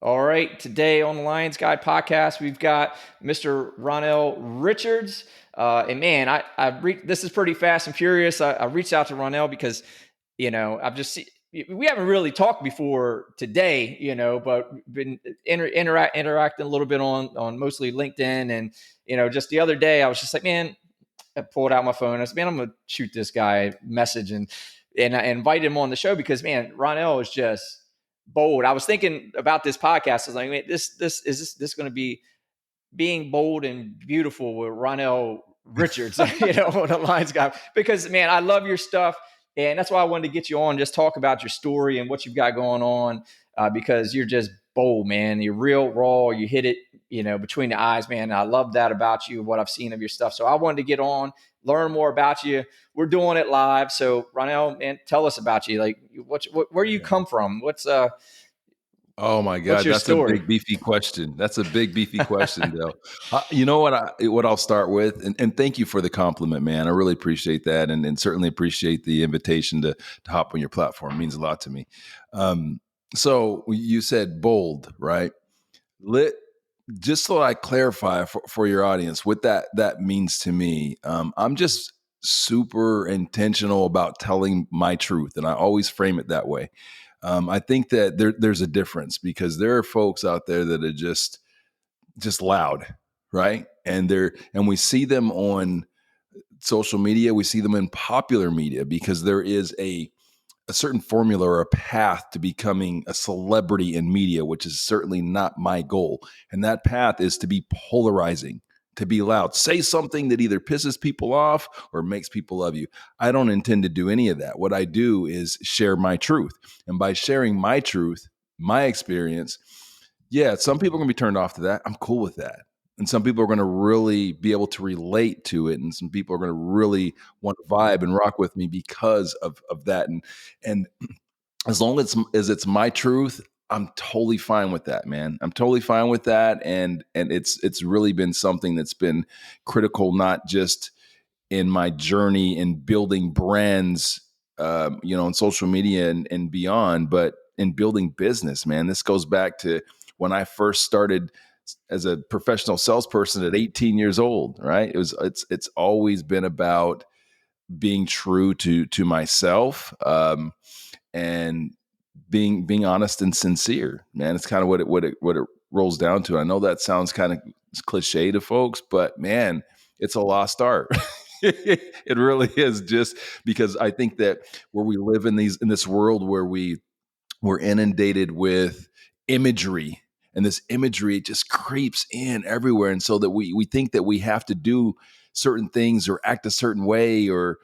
All right, today on the Lions Guide podcast, we've got Mr. Ronnell Richards. And man, this is pretty fast and furious. I reached out to Ronnell because, we haven't really talked before today, but been interacting a little bit on mostly LinkedIn. And, just the other day, I was just like, man, I pulled out my phone. I said, man, I'm going to shoot this guy a message. And I invited him on the show because, man, Ronnell is just bold. I was thinking about this podcast. I was like, man, this going to be being bold and beautiful with Ronnell Richards, on the Lions Guy, because man, I love your stuff. And that's why I wanted to get you on, just talk about your story and what you've got going on, because you're just bold, man. You're real raw. You hit it, between the eyes, man. And I love that about you, what I've seen of your stuff. So I wanted to get on, learn more about you. We're doing it live. So Ronnell, man, tell us about you. Like where you come from? Oh my God, that's story? A big beefy question. That's a big beefy question, Dale. You know what I'll start with, and thank you for the compliment, man. I really appreciate that, and certainly appreciate the invitation to hop on your platform. It means a lot to me. So you said bold, right? Just so I clarify for your audience what that means to me. I'm just super intentional about telling my truth, and I always frame it that way. I think that there's a difference, because there are folks out there that are just loud, right? And we see them on social media, we see them in popular media, because there is a certain formula or a path to becoming a celebrity in media, which is certainly not my goal. And that path is to be polarizing, to be loud, say something that either pisses people off or makes people love you. I don't intend to do any of that. What I do is share my truth. And by sharing my truth, my experience, yeah, some people are going to be turned off to that. I'm cool with that. And some people are going to really be able to relate to it. And some people are going to really want to vibe and rock with me because of that. And as long as it's my truth, I'm totally fine with that, man. I'm totally fine with that. And it's really been something that's been critical, not just in my journey in building brands, on social media and beyond, but in building business, man. This goes back to when I first started as a professional salesperson at 18 years old, right? It's always been about being true to myself, and being honest and sincere, man. It's kind of what it rolls down to. I know that sounds kind of cliche to folks, but man, it's a lost art. It really is, just because I think that where we live in this world where we're inundated with imagery, and this imagery just creeps in everywhere. And so that we think that we have to do certain things or act a certain way or,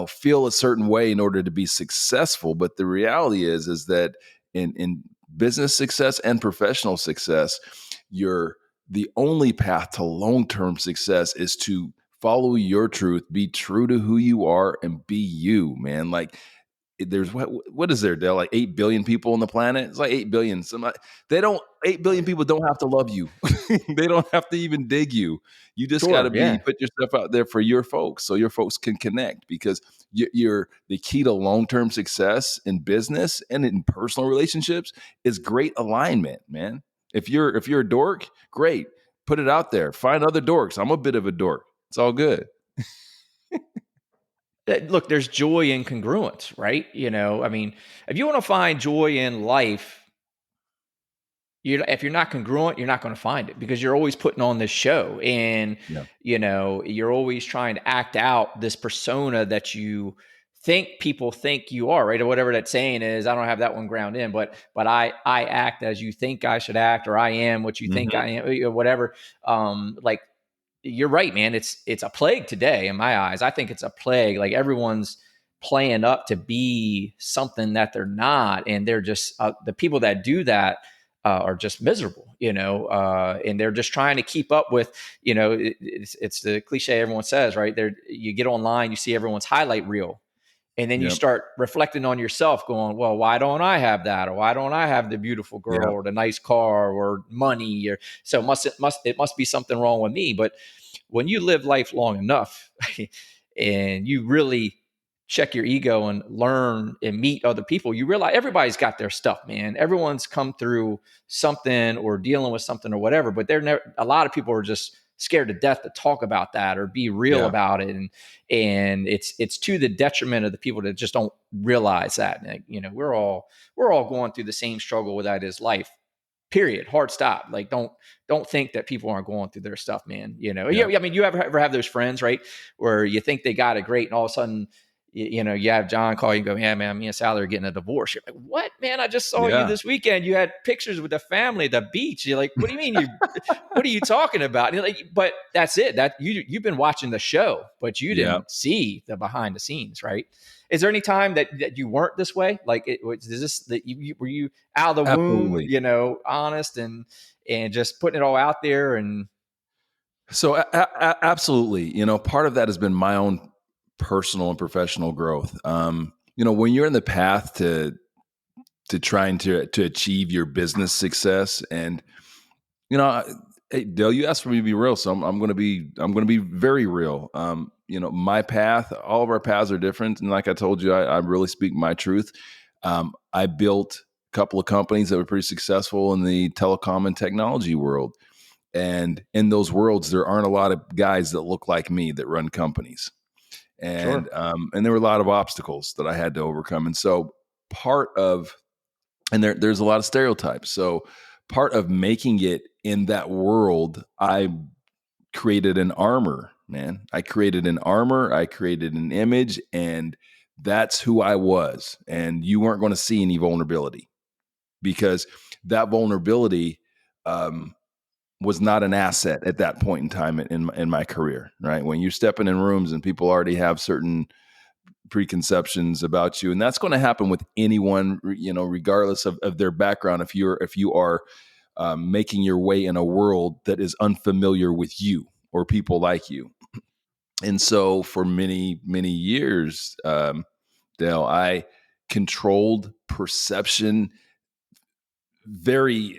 feel a certain way in order to be successful. But the reality is that in business success and professional success, the only path to long-term success is to follow your truth, be true to who you are, and be you, man. Like, there's what is there, Dale? Like 8 billion people on the planet? It's like 8 billion. 8 billion people don't have to love you. They don't have to even dig you. You just got to put yourself out there for your folks, so your folks can connect, because you're the key to long-term success in business and in personal relationships is great alignment, man. If you're a dork, great. Put it out there. Find other dorks. I'm a bit of a dork. It's all good. Look, there's joy in congruence, right? If you want to find joy in life, if you're not congruent, you're not going to find it, because you're always putting on this show, and you're always trying to act out this persona that you think people think you are, right? Or whatever that saying is. I don't have that one ground in, but I act as you think I should act, or I am what you think I am, or whatever. You're right, man. It's a plague today in my eyes. I think it's a plague. Like, everyone's playing up to be something that they're not. And they're just, the people that do that are just miserable, and they're just trying to keep up with, it's the cliche everyone says, right? You get online, you see everyone's highlight reel. And then you start reflecting on yourself, going, well, why don't I have that? Or why don't I have the beautiful girl or the nice car or money? Or so it must be something wrong with me. But when you live life long enough and you really check your ego and learn and meet other people, you realize everybody's got their stuff, man. Everyone's come through something or dealing with something or whatever, but a lot of people are just scared to death to talk about that or be real about it. And it's to the detriment of the people that just don't realize that. And, we're all going through the same struggle with that is life. Period. Hard stop. Like, don't think that people aren't going through their stuff, man. I mean, you ever have those friends, right, where you think they got it great, and all of a sudden, you have John call you and go, yeah, man, me and Sally are getting a divorce. You're like, what, man? I just saw you this weekend. You had pictures with the family at the beach. You're like, what do you mean? What are you talking about? And you're like, but that's it. That you've been watching the show, but you didn't see the behind the scenes, right? Is there any time that you weren't this way? Like, is this that were you out of the Absolutely. womb, honest and just putting it all out there? And so absolutely, part of that has been my own personal and professional growth. When you're in the path to trying to achieve your business success, and hey, Dale, you asked for me to be real, so I'm going to be very real. My path, all of our paths are different, and like I told you, I really speak my truth. I built a couple of companies that were pretty successful in the telecom and technology world, and in those worlds, there aren't a lot of guys that look like me that run companies. And and there were a lot of obstacles that I had to overcome. And so there's a lot of stereotypes. So part of making it in that world, I created an armor, man. I created an armor, I created an image, and that's who I was. And you weren't going to see any vulnerability, because that vulnerability was not an asset at that point in time in my career, right? When you're stepping in rooms and people already have certain preconceptions about you, and that's going to happen with anyone, regardless of their background. If you are making your way in a world that is unfamiliar with you or people like you. And so for many, many years, Dale, I controlled perception every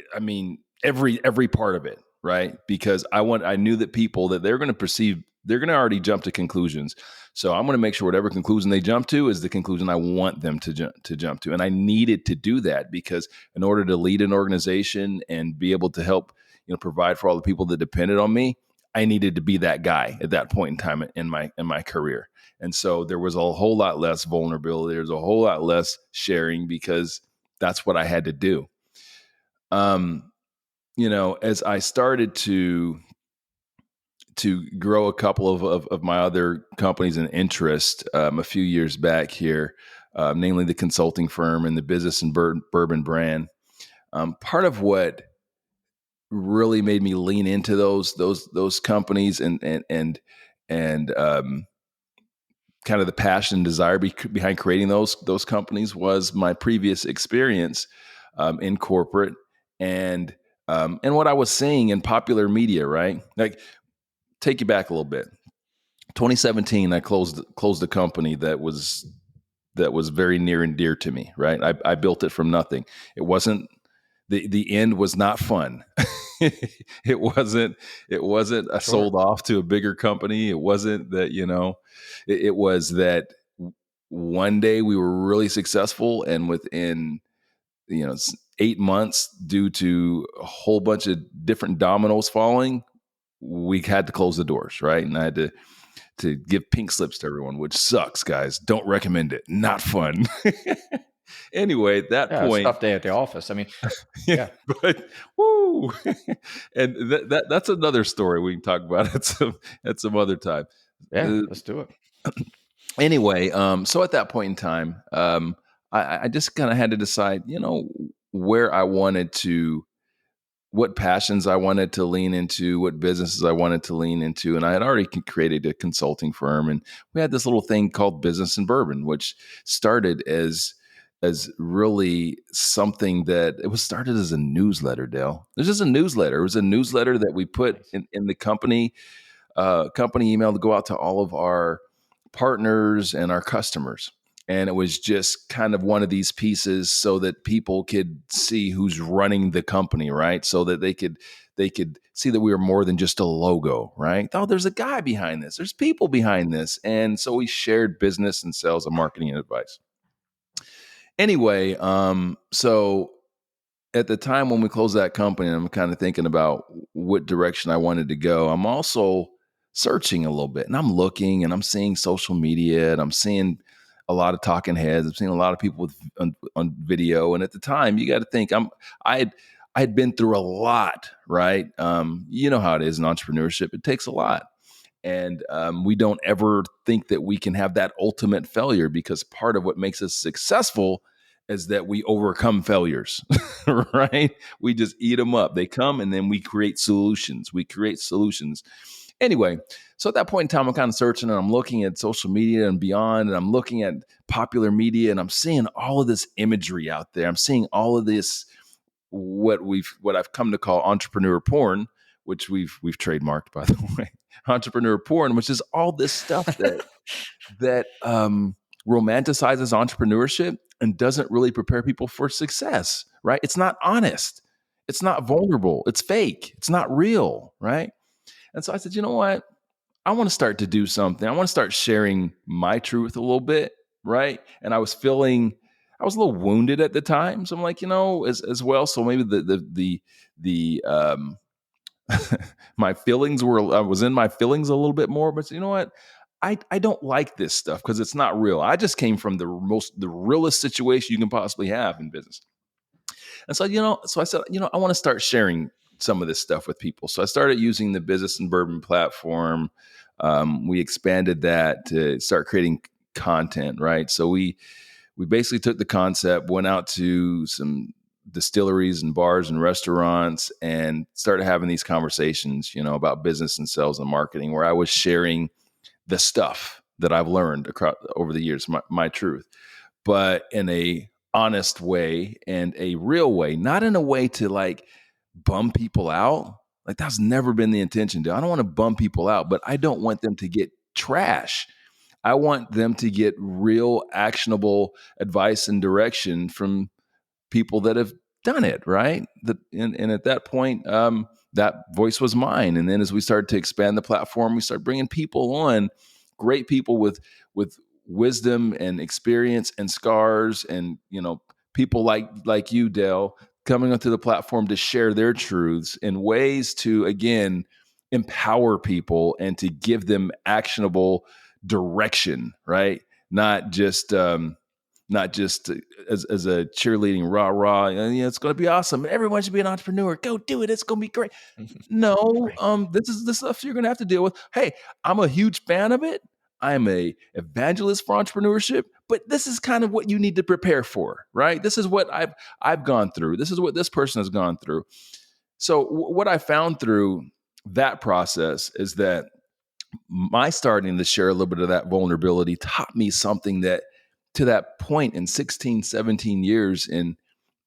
part of it, right? Because I knew that people that they're going to perceive, they're going to already jump to conclusions. So I'm going to make sure whatever conclusion they jump to is the conclusion I want them to jump to. And I needed to do that because in order to lead an organization and be able to help, provide for all the people that depended on me, I needed to be that guy at that point in time in my career. And so there was a whole lot less vulnerability. There's a whole lot less sharing because that's what I had to do. As I started to grow a couple of my other companies and interest a few years back here, namely the consulting firm and the business and bourbon brand, part of what really made me lean into those companies and kind of the passion and desire behind creating those companies was my previous experience in corporate and what I was seeing in popular media, right? Like, take you back a little bit. 2017, I closed a company that was very near and dear to me, right? I built it from nothing. It wasn't the end was not fun. It wasn't I sold off to a bigger company. It wasn't that, it was that one day we were really successful, and within 8 months, due to a whole bunch of different dominoes falling, we had to close the doors, right? And I had to give pink slips to everyone, which sucks, guys. Don't recommend it. Not fun. Anyway, at that point, tough day at the office. I mean, yeah, but woo, and that's another story we can talk about at some other time. Yeah, let's do it. Anyway, so at that point in time, I just kind of had to decide, where I wanted to, what passions I wanted to lean into, what businesses I wanted to lean into. And I had already created a consulting firm, and we had this little thing called Business and Bourbon, which started as really something that it was started as a newsletter, Dale. It was just a newsletter. It was a newsletter that we put in the company email to go out to all of our partners and our customers. And it was just kind of one of these pieces so that people could see who's running the company, right? So that they could see that we were more than just a logo, right? Oh, there's a guy behind this. There's people behind this. And so we shared business and sales and marketing and advice. Anyway, so at the time when we closed that company, I'm kind of thinking about what direction I wanted to go. I'm also searching a little bit, and I'm looking, and I'm seeing social media, and I'm seeing a lot of talking heads. I'm seeing a lot of people on video. And at the time, you got to think I had been through a lot, right? You know how it is in entrepreneurship. It takes a lot. And we don't ever think that we can have that ultimate failure, because part of what makes us successful is that we overcome failures, right? We just eat them up. They come, and then we create solutions. Anyway, so at that point in time, I'm kind of searching, and I'm looking at social media and beyond, and I'm looking at popular media, and I'm seeing all of this imagery out there. I'm seeing all of this, what I've come to call entrepreneur porn, which we've trademarked, by the way. Entrepreneur porn, which is all this stuff that romanticizes entrepreneurship and doesn't really prepare people for success, right? It's not honest. It's not vulnerable. It's fake. It's not real, right? And so I said, you know what? I want to start to do something. I want to start sharing my truth a little bit, right? And I was a little wounded at the time. So I'm like, as well. So maybe the my feelings I was in my feelings a little bit more, but you know what? I don't like this stuff because it's not real. I just came from the realest situation you can possibly have in business. And so, so I said, I want to start sharing some of this stuff with people. So I started using the Business and Bourbon platform. We expanded that to start creating content, right? So we basically took the concept, went out to some distilleries and bars and restaurants, and started having these conversations, about business and sales and marketing, where I was sharing the stuff that I've learned over the years, my truth, but in a honest way and a real way, not in a way to like bum people out. Like, that's never been the intention, dude. I don't want to bum people out, but I don't want them to get trash. I want them to get real, actionable advice and direction from people that have done it, right? And at that point, that voice was mine. And then as we started to expand the platform, we started bringing people on, great people with wisdom and experience and scars, and people like you, Dale, coming onto the platform to share their truths in ways to, again, empower people and to give them actionable direction, right? Not just as a cheerleading rah, it's going to be awesome. Everyone should be an entrepreneur. Go do it. It's going to be great. No, this is the stuff you're going to have to deal with. Hey, I'm a huge fan of it. I'm a evangelist for entrepreneurship, but this is kind of what you need to prepare for, right? This is what I've gone through. This is what this person has gone through. So what I found through that process is that my starting to share a little bit of that vulnerability taught me something that, to that point in 16, 17 years in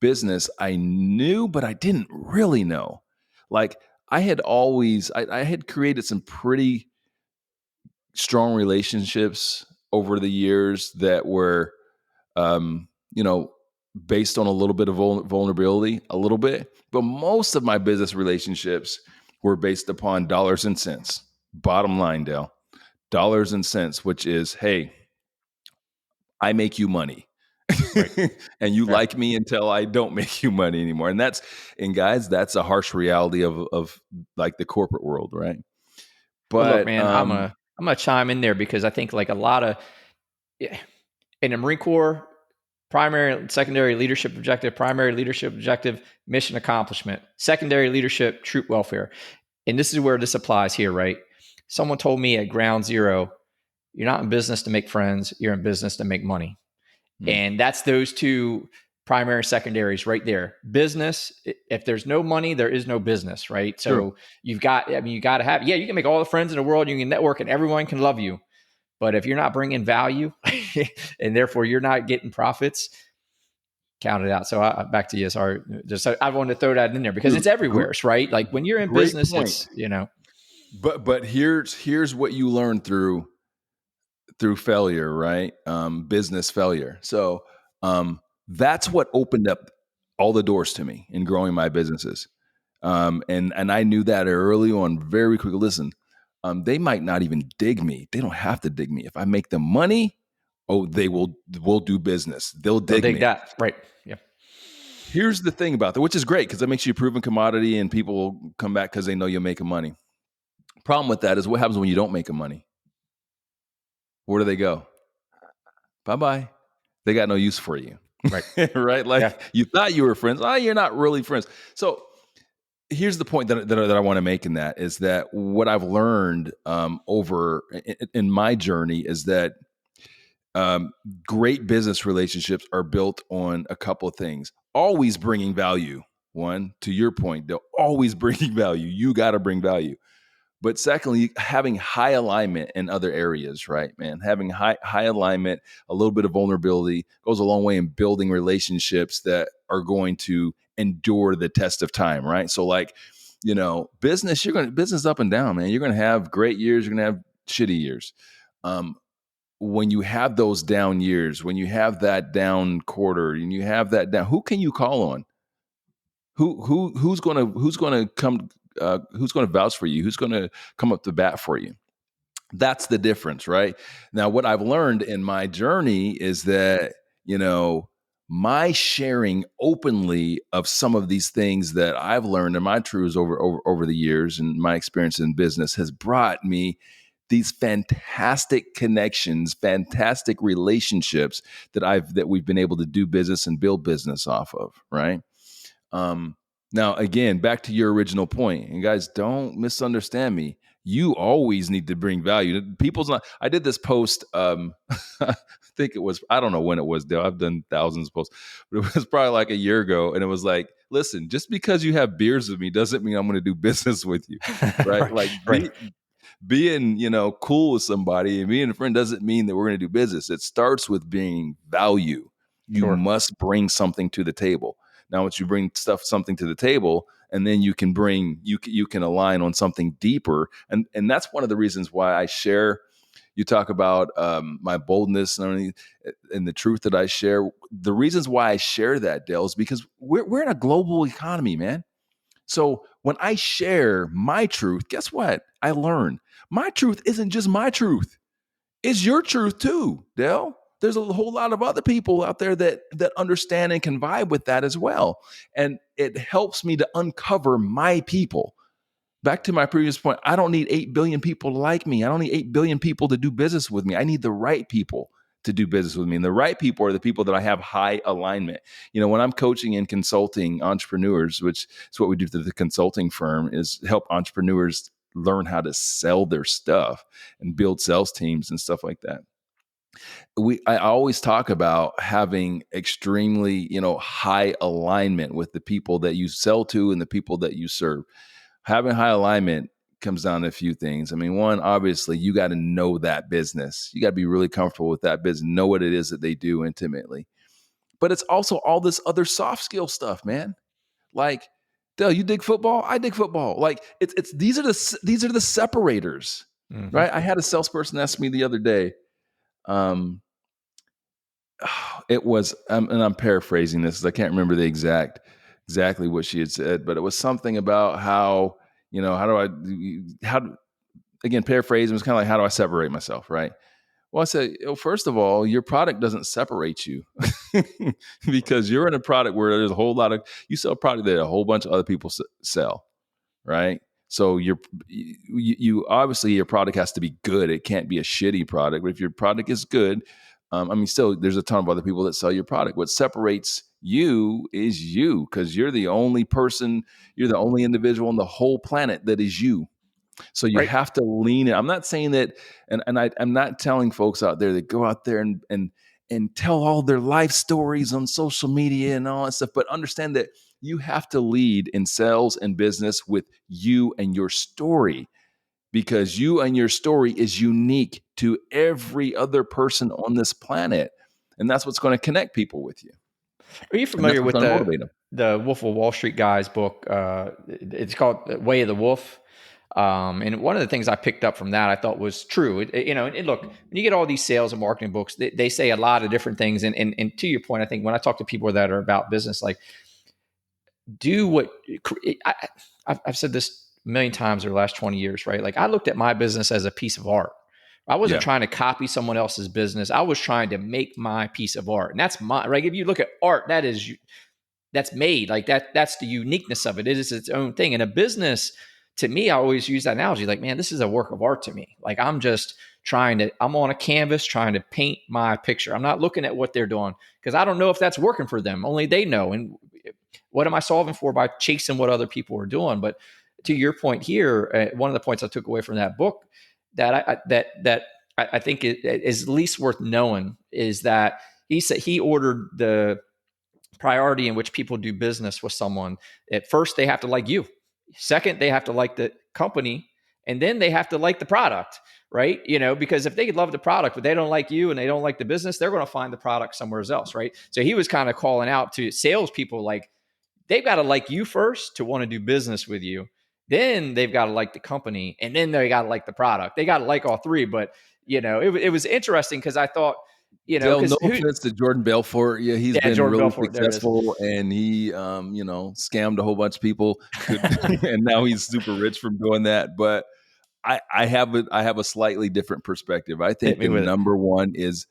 business, I knew, but I didn't really know. Like, I had created some pretty strong relationships over the years that were, based on a little bit of vulnerability, a little bit, but most of my business relationships were based upon dollars and cents. Bottom line, Dale, dollars and cents, which is, hey, I make you money. Right. And you like me until I don't make you money anymore. And guys, that's a harsh reality of like the corporate world, right? But well, look, man, I'm gonna chime in there, because I think like a lot of in the Marine Corps, primary, secondary leadership objective, mission accomplishment, secondary leadership, troop welfare. And this is where this applies here, right? Someone told me at ground zero, you're not in business to make friends, you're in business to make money. And that's those two primary secondaries right there. Business, if there's no money, there is no business, right? So True. You got to have, you can make all the friends in the world, you can network, and everyone can love you. But if you're not bringing value and therefore you're not getting profits, count it out. So back to you. Sorry. I wanted to throw that in there because it's everywhere, right? Like when you're in business, point. It's, But here's what you learn through through failure, right? Business failure. So that's what opened up all the doors to me in growing my businesses. And I knew that early on, very quickly. Listen, they might not even dig me. They don't have to dig me. If I make them money, we'll do business. They'll They'll dig dig me. that. Right. Yeah. Here's the thing about that, which is great because that makes you a proven commodity and people will come back because they know you're making money. Problem with that is what happens when you don't make money? Where do they go? Bye-bye. They got no use for you. Right. Right? Like Yeah. you thought you were friends. You're not really friends. So here's the point that I want to make in that is that what I've learned over in my journey is that great business relationships are built on a couple of things. Always bringing value. One, to your point, they're always bringing value. You got to bring value. But secondly, having high alignment in other areas, right, man? Having high alignment, a little bit of vulnerability goes a long way in building relationships that are going to endure the test of time, right? So like, business up and down, man. You're gonna have great years, you're gonna have shitty years. When you have those down years, when you have that down quarter, and you have that down, who can you call on? Who's gonna come? Who's gonna vouch for you? Who's gonna come up to bat for you? That's the difference, right? Now, what I've learned in my journey is that my sharing openly of some of these things that I've learned and my truths over the years and my experience in business has brought me these fantastic connections, fantastic relationships that we've been able to do business and build business off of, right? Now, again, back to your original point, and guys, don't misunderstand me. You always need to bring value. People's not. I did this post. I think it was. I don't know when it was. Dale, I've done thousands of posts, but it was probably like a year ago, and it was like, listen, just because you have beers with me doesn't mean I'm going to do business with you, right? Right. Like Right. being cool with somebody and being a friend doesn't mean that we're going to do business. It starts with being value. You Sure. must bring something to the table. Now, once you bring something to the table, and then you can align on something deeper, and that's one of the reasons why I share. You talk about my boldness and the truth that I share. The reasons why I share that, Dale, is because we're in a global economy, man. So when I share my truth, guess what? I learn my truth isn't just my truth. It's your truth too, Dale. There's a whole lot of other people out there that understand and can vibe with that as well. And it helps me to uncover my people. Back to my previous point, I don't need 8 billion people to like me. I don't need 8 billion people to do business with me. I need the right people to do business with me. And the right people are the people that I have high alignment. When I'm coaching and consulting entrepreneurs, which is what we do through the consulting firm, is help entrepreneurs learn how to sell their stuff and build sales teams and stuff like that. I always talk about having extremely, high alignment with the people that you sell to and the people that you serve. Having high alignment comes down to a few things. I mean, one, obviously, you got to know that business. You got to be really comfortable with that business, know what it is that they do intimately. But it's also all this other soft skill stuff, man. Like, Dale, you dig football? I dig football. Like, it's these are the separators, Mm-hmm. right? I had a salesperson ask me the other day. It was, and I'm paraphrasing this because I can't remember exactly what she had said, but it was something about how, again, paraphrasing was kind of like, how do I separate myself, right? Well, I said, first of all, your product doesn't separate you because you're in a product where there's a whole lot of, you sell a product that a whole bunch of other people sell, right? So you obviously your product has to be good. It can't be a shitty product. But if your product is good, still there's a ton of other people that sell your product. What separates you is you, because you're the only person, you're the only individual on the whole planet that is you. So you Right. have to lean in. I'm not saying that, I'm not telling folks out there that go out there and tell all their life stories on social media and all that stuff, but understand that you have to lead in sales and business with you and your story, because you and your story is unique to every other person on this planet. And that's what's going to connect people with you. Are you And that's familiar what's with going to motivate them. the Wolf of Wall Street guy's book? It's called Way of the Wolf. And one of the things I picked up from that I thought was true. And look, when you get all these sales and marketing books, they say a lot of different things. And to your point, I think when I talk to people that are about business, like do what I've said this a million times over the last 20 years, right? Like I looked at my business as a piece of art. I wasn't trying to copy someone else's business. I was trying to make my piece of art. And that's my, right? If you look at art, that's made like that. That's the uniqueness of it. It is its own thing. In a business, to me, I always use that analogy. Like, man, this is a work of art to me. Like I'm on a canvas trying to paint my picture. I'm not looking at what they're doing because I don't know if that's working for them. Only they know. And what am I solving for by chasing what other people are doing? But to your point here, one of the points I took away from that book that I think is at least worth knowing is that he said he ordered the priority in which people do business with someone. At first, they have to like you. Second, they have to like the company, and then they have to like the product, right? Because if they love the product, but they don't like you and they don't like the business, they're going to find the product somewhere else, right? So he was kind of calling out to salespeople, like they've got to like you first to want to do business with you. Then they've got to like the company, and then they got to like the product. They got to like all three. But it was interesting because I thought, Dale, no offense to Jordan Belfort. Yeah, he's been Jordan really Belfort, successful, and he, scammed a whole bunch of people, and now he's super rich from doing that. But I have a slightly different perspective. I think the number one is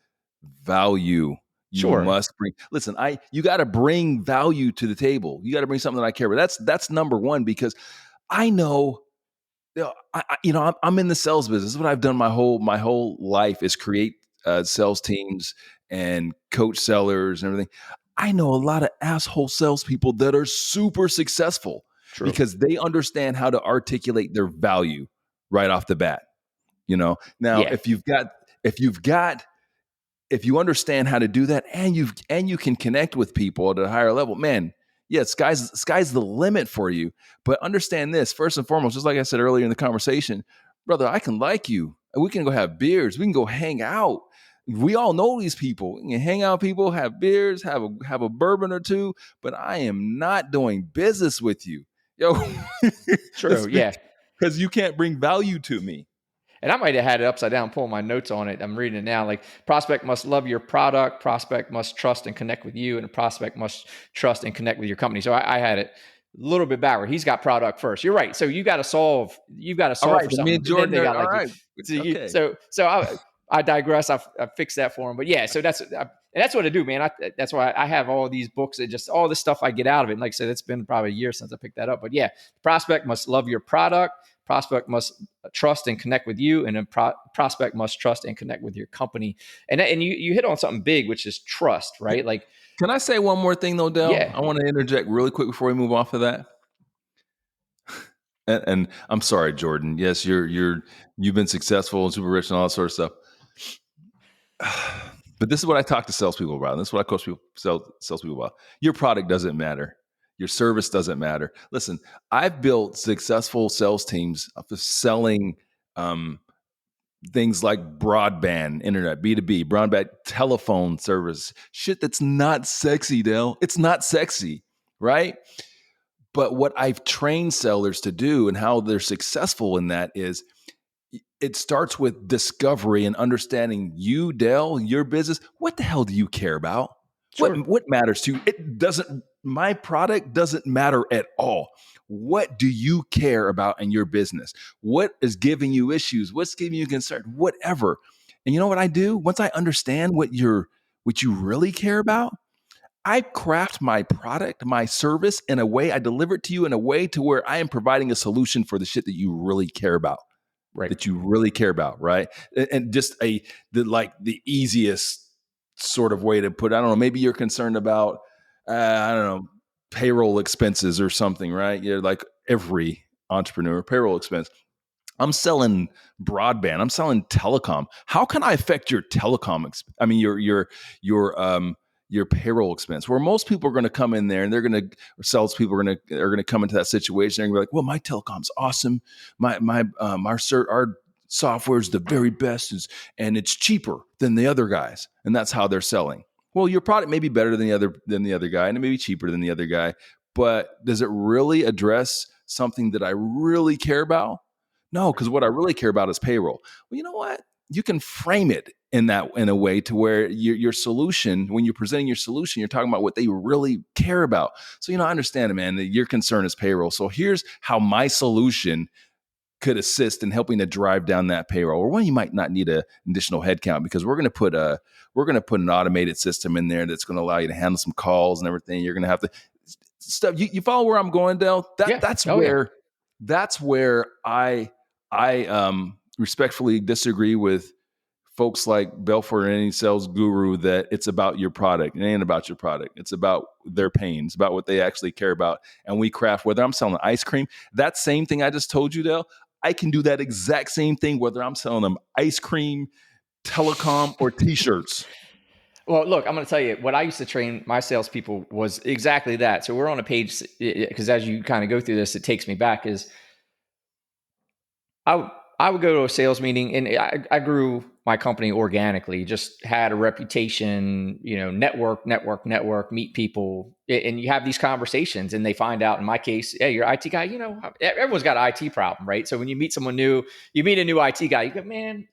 value. You must bring. Listen, you got to bring value to the table. You got to bring something that I care about. That's number one, because I know. I'm in the sales business. This is what I've done my whole life is create sales teams and coach sellers and everything. I know a lot of asshole salespeople that are super successful because they understand how to articulate their value right off the bat. Now, if you understand how to do that and you can connect with people at a higher level, man, yeah, sky's the limit for you. But understand this, first and foremost, just like I said earlier in the conversation, brother, I can like you. We can go have beers. We can go hang out. We all know these people. We can hang out, people, have beers, have a bourbon or two, but I am not doing business with you. Yo, true, yeah. Because you can't bring value to me. And I might have had it upside down, pulling my notes on it. I'm reading it now. Like, prospect must love your product, prospect must trust and connect with you, and a prospect must trust and connect with your company. So I had it a little bit backward. He's got product first. You're right. So you've got to solve for something. Me and Jordan got all right. So I digress. I fixed that for him. But yeah, so that's what I do, man. That's why I have all these books and just all this stuff I get out of it. And like I said, it's been probably a year since I picked that up. But yeah, prospect must love your product. Prospect must trust and connect with you, and a prospect must trust and connect with your company. And you hit on something big, which is trust, right? Like, can I say one more thing though, Dale? Yeah. I want to interject really quick before we move off of that. And I'm sorry, Jordan. Yes, you've been successful and super rich and all that sort of stuff. But this is what I talk to salespeople about. And this is what I coach salespeople about. Your product doesn't matter. Your service doesn't matter. Listen, I've built successful sales teams for selling things like broadband, internet, B2B, broadband telephone service, shit that's not sexy, Dale. It's not sexy, right? But what I've trained sellers to do and how they're successful in that is it starts with discovery and understanding you, Dale, your business. What the hell do you care about? Sure. What matters to you? My product doesn't matter at all. What do you care about in your business? What is giving you issues? What's giving you concern? Whatever. And you know what I do? Once I understand what you really care about, I craft my product, my service in a way, I deliver it to you in a way to where I am providing a solution for the shit that you really care about. Right. That you really care about, right? And just the easiest sort of way to put it, I don't know, maybe you're concerned about, payroll expenses or something, right? You're like every entrepreneur, payroll expense. I'm selling broadband. I'm selling telecom. How can I affect your telecom? Your payroll expense, where most people are going to come in there and salespeople are going to come into that situation. They're going to be like, well, my telecom's awesome. Our software is the very best and it's cheaper than the other guys. And that's how they're selling. Well, your product may be better than the other guy, and it may be cheaper than the other guy, but does it really address something that I really care about? No, because what I really care about is payroll. Well, you know what? You can frame it in a way to where your solution, when you're presenting your solution, you're talking about what they really care about. So, I understand it, man, that your concern is payroll. So here's how my solution could assist in helping to drive down that payroll. Or when you might not need an additional headcount, because we're going to put an automated system in there that's going to allow you to handle some calls and everything. You're going to have to stuff. You follow where I'm going, Dale? That's where I respectfully disagree with folks like Belfort and any sales guru that it's about your product. It ain't about your product. It's about their pain. It's about what they actually care about. And we craft, whether I'm selling ice cream, that same thing I just told you, Dale, I can do that exact same thing, whether I'm selling them ice cream, telecom, or t-shirts. Well, look, I'm going to tell you what I used to train my salespeople was exactly that. So we're on a page, because as you kind of go through this, it takes me back, is I would go to a sales meeting, and I grew my company organically, just had a reputation, network, meet people. And you have these conversations and they find out, in my case, hey, you're an IT guy, everyone's got an IT problem, right? So when you meet someone new, you meet a new IT guy, you go, man,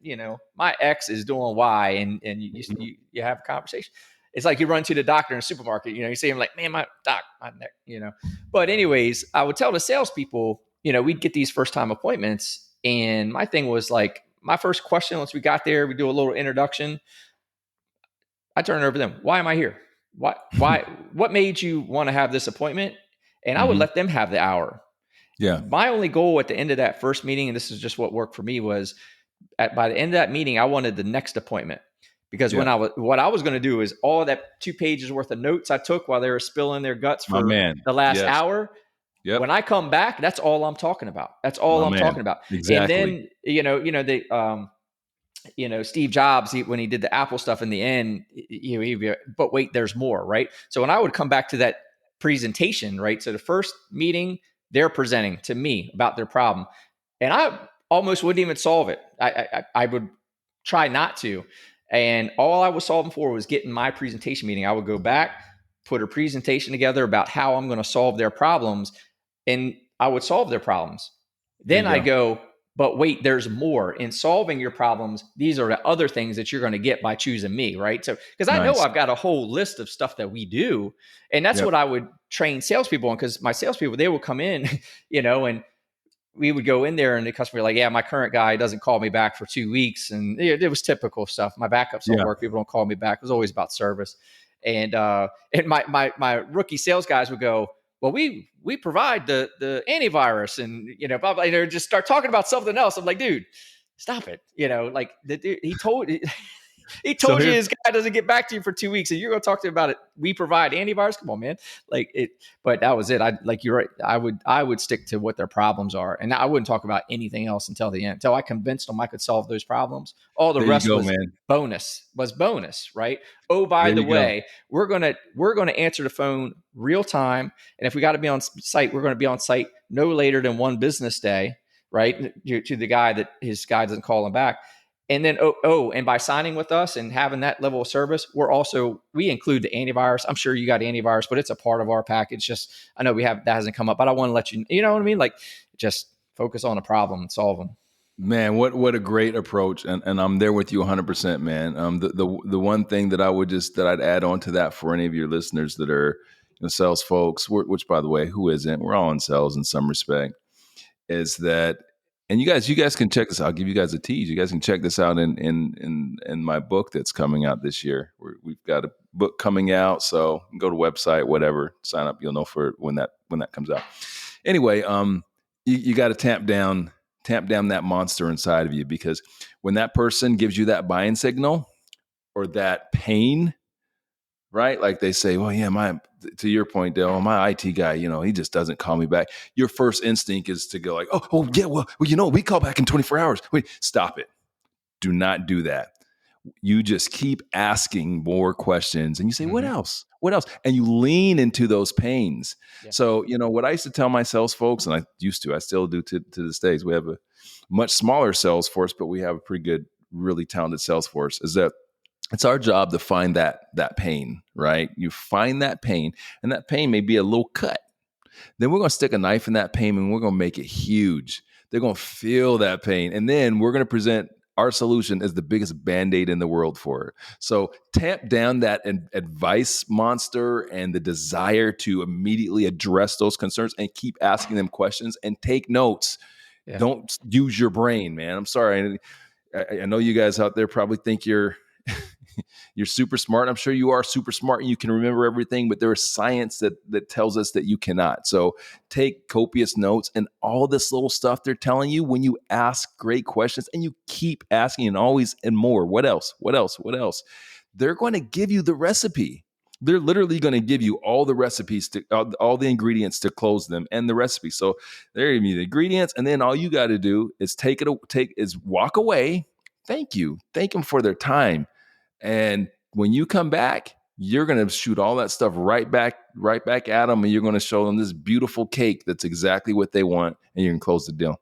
my ex is doing Y, and you have a conversation. It's like you run to the doctor in a supermarket, you see him like, man, my doc, my neck, But anyways, I would tell the salespeople, we'd get these first time appointments. And my thing was like, my first question, once we got there, we do a little introduction. I turn it over to them. Why am I here? What made you want to have this appointment? And I would let them have the hour. Yeah. My only goal at the end of that first meeting, and this is just what worked for me, was by the end of that meeting, I wanted the next appointment. Because what I was going to do is all that 2 pages worth of notes I took while they were spilling their guts for the last hour. Yep. When I come back, that's all I'm talking about. That's all I'm talking about. Exactly. And then, Steve Jobs, when he did the Apple stuff in the end, but wait, there's more, right? So when I would come back to that presentation, right? So the first meeting, they're presenting to me about their problem, and I almost wouldn't even solve it. I would try not to. And all I was solving for was getting my presentation meeting. I would go back, put a presentation together about how I'm going to solve their problems. And I would solve their problems. Then I go, but wait, there's more. In solving your problems, these are the other things that you're going to get by choosing me, right? So, because I know I've got a whole list of stuff that we do. And that's what I would train salespeople on, because my salespeople, they will come in, and we would go in there and the customer would be like, yeah, my current guy doesn't call me back for 2 weeks. And it was typical stuff. My backups don't work. People don't call me back. It was always about service. And my rookie sales guys would go, well, we provide the antivirus, and blah, blah, just start talking about something else. I'm like, dude, stop it. Like he told you his guy doesn't get back to you for 2 weeks, and you're going to talk to him about it. We provide antivirus. Come on, man. Like it, but that was it. You're right. I would stick to what their was are, and I wouldn't talk about anything else until the end, until I convinced them I could solve those problems. All the rest was bonus, right? Oh, by the way, we're gonna answer the phone real time, and if we got to be on site, we're going to be on site no later than 1 business day, right? To the guy that his guy doesn't call him back. And then, and by signing with us and having that level of service, we include the antivirus. I'm sure you got antivirus, but it's a part of our package. Just, I know that hasn't come up, but I want to let you know what I mean? Like, just focus on the problem and solve them. Man, what a great approach. And I'm there with you 100%, man. The one thing that I'd add on to that for any of your listeners that are sales folks, which by the way, who isn't? We're all in sales in some respect, is that, and you guys can check this out. I'll give you guys a tease. You guys can check this out in my book that's coming out this year. We've got a book coming out, so go to website, whatever, sign up. You'll know for when that comes out. Anyway, you got to tamp down that monster inside of you, because when that person gives you that buying signal or that pain, right? Like they say, well, yeah, to your point, Dale, my IT guy, he just doesn't call me back. Your first instinct is to go like, oh yeah, well, we call back in 24 hours. Wait, stop it. Do not do that. You just keep asking more questions, and you say, what else? What else? And you lean into those pains. Yeah. So, what I used to tell my sales folks, and I still do to this day, is we have a much smaller sales force, but we have a pretty good, really talented sales force, is that it's our job to find that pain, right? You find that pain, and that pain may be a little cut. Then we're going to stick a knife in that pain and we're going to make it huge. They're going to feel that pain. And then we're going to present our solution as the biggest Band-Aid in the world for it. So tamp down that advice monster and the desire to immediately address those concerns and keep asking them questions and take notes. Yeah. Don't use your brain, man. I'm sorry. I know you guys out there probably think you're super smart. I'm sure you are super smart and you can remember everything, but there is science that tells us that you cannot. So take copious notes and all this little stuff they're telling you when you ask great questions and you keep asking and always and more. What else? What else? What else? They're going to give you the recipe. They're literally going to give you all the recipes, all the ingredients to close them and the recipe. So they're giving you the ingredients, and then all you got to do is walk away. Thank you. Thank them for their time. And when you come back, you're going to shoot all that stuff right back at them, and you're going to show them this beautiful cake that's exactly what they want, and you can close the deal.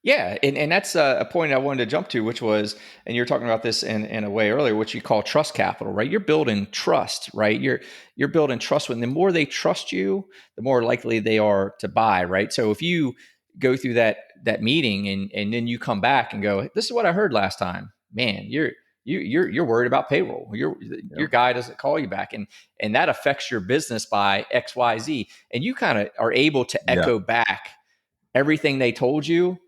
Yeah, and that's a point I wanted to jump to, which was, and you're talking about this in a way earlier, which you call trust capital, right? You're building trust, right? You're building trust with them. The more they trust you, the more likely they are to buy, right? So if you go through that meeting and then you come back and go, this is what I heard last time, man, you're worried about payroll. Your guy doesn't call you back, and that affects your business by XYZ, and you kind of are able to echo back everything they told you.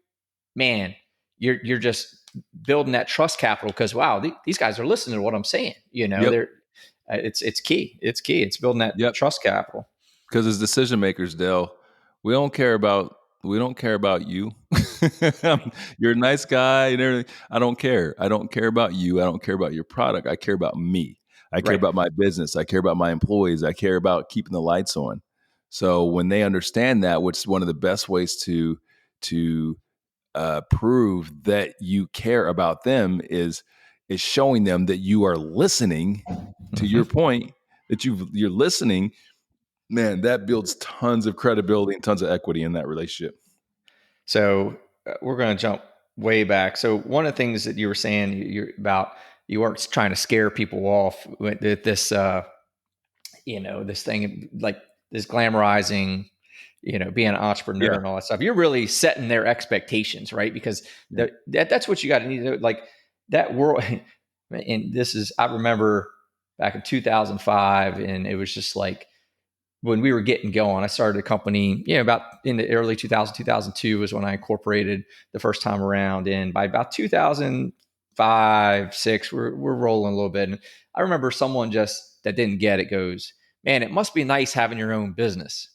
Man, you're just building that trust capital because wow, these guys are listening to what I'm saying. They're it's key. It's key. It's building that trust capital. Because as decision makers, Dale, we don't care about you. You're a nice guy and everything. I don't care. I don't care about you. I don't care about your product. I care about me. I care about my business. I care about my employees. I care about keeping the lights on. So when they understand that, which is one of the best ways to prove that you care about them is showing them that you are listening. To your point, that you're listening. Man, that builds tons of credibility and tons of equity in that relationship. So we're going to jump way back. So one of the things that you were saying you weren't trying to scare people off with this, this thing like this glamorizing, being an entrepreneur and all that stuff. You're really setting their expectations, right? Because that's what you got to need. Like that world. And I remember back in 2005, and it was just like, when we were getting going, I started a company, about in the early 2002 was when I incorporated the first time around. And by about 2005, 6, we're rolling a little bit. And I remember someone just that didn't get it goes, man, it must be nice having your own business.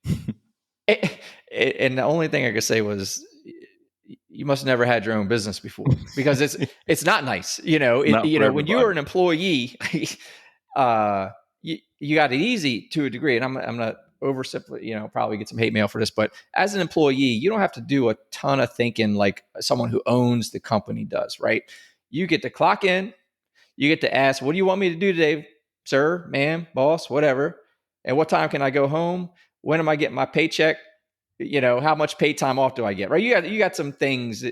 And the only thing I could say was, you must have never had your own business before, because it's not nice. When you're an employee, you got it easy to a degree, and I'm not oversimplifying, probably get some hate mail for this, but as an employee, you don't have to do a ton of thinking like someone who owns the company does, right? You get to clock in, you get to ask, what do you want me to do today, sir, ma'am, boss, whatever, and what time can I go home? When am I getting my paycheck? How much paid time off do I get, right? You got some things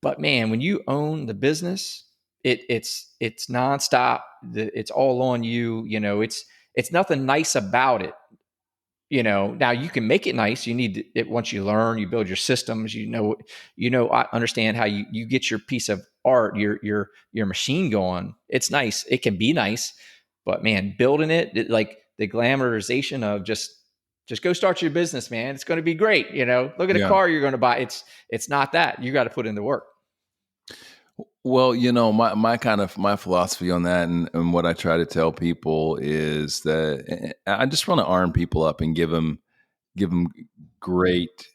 but man, when you own the business, it's nonstop. It's all on you. It's nothing nice about it. Now you can make it nice. You need it once you learn, you build your systems. I understand how you get your piece of art, your machine going. It's nice. It can be nice, but man, building it like the glamorization of just go start your business, man. It's going to be great. Look at the car you're going to buy. It's not that. You got to put in the work. Well, my philosophy on that and what I try to tell people is that I just want to arm people up and give them great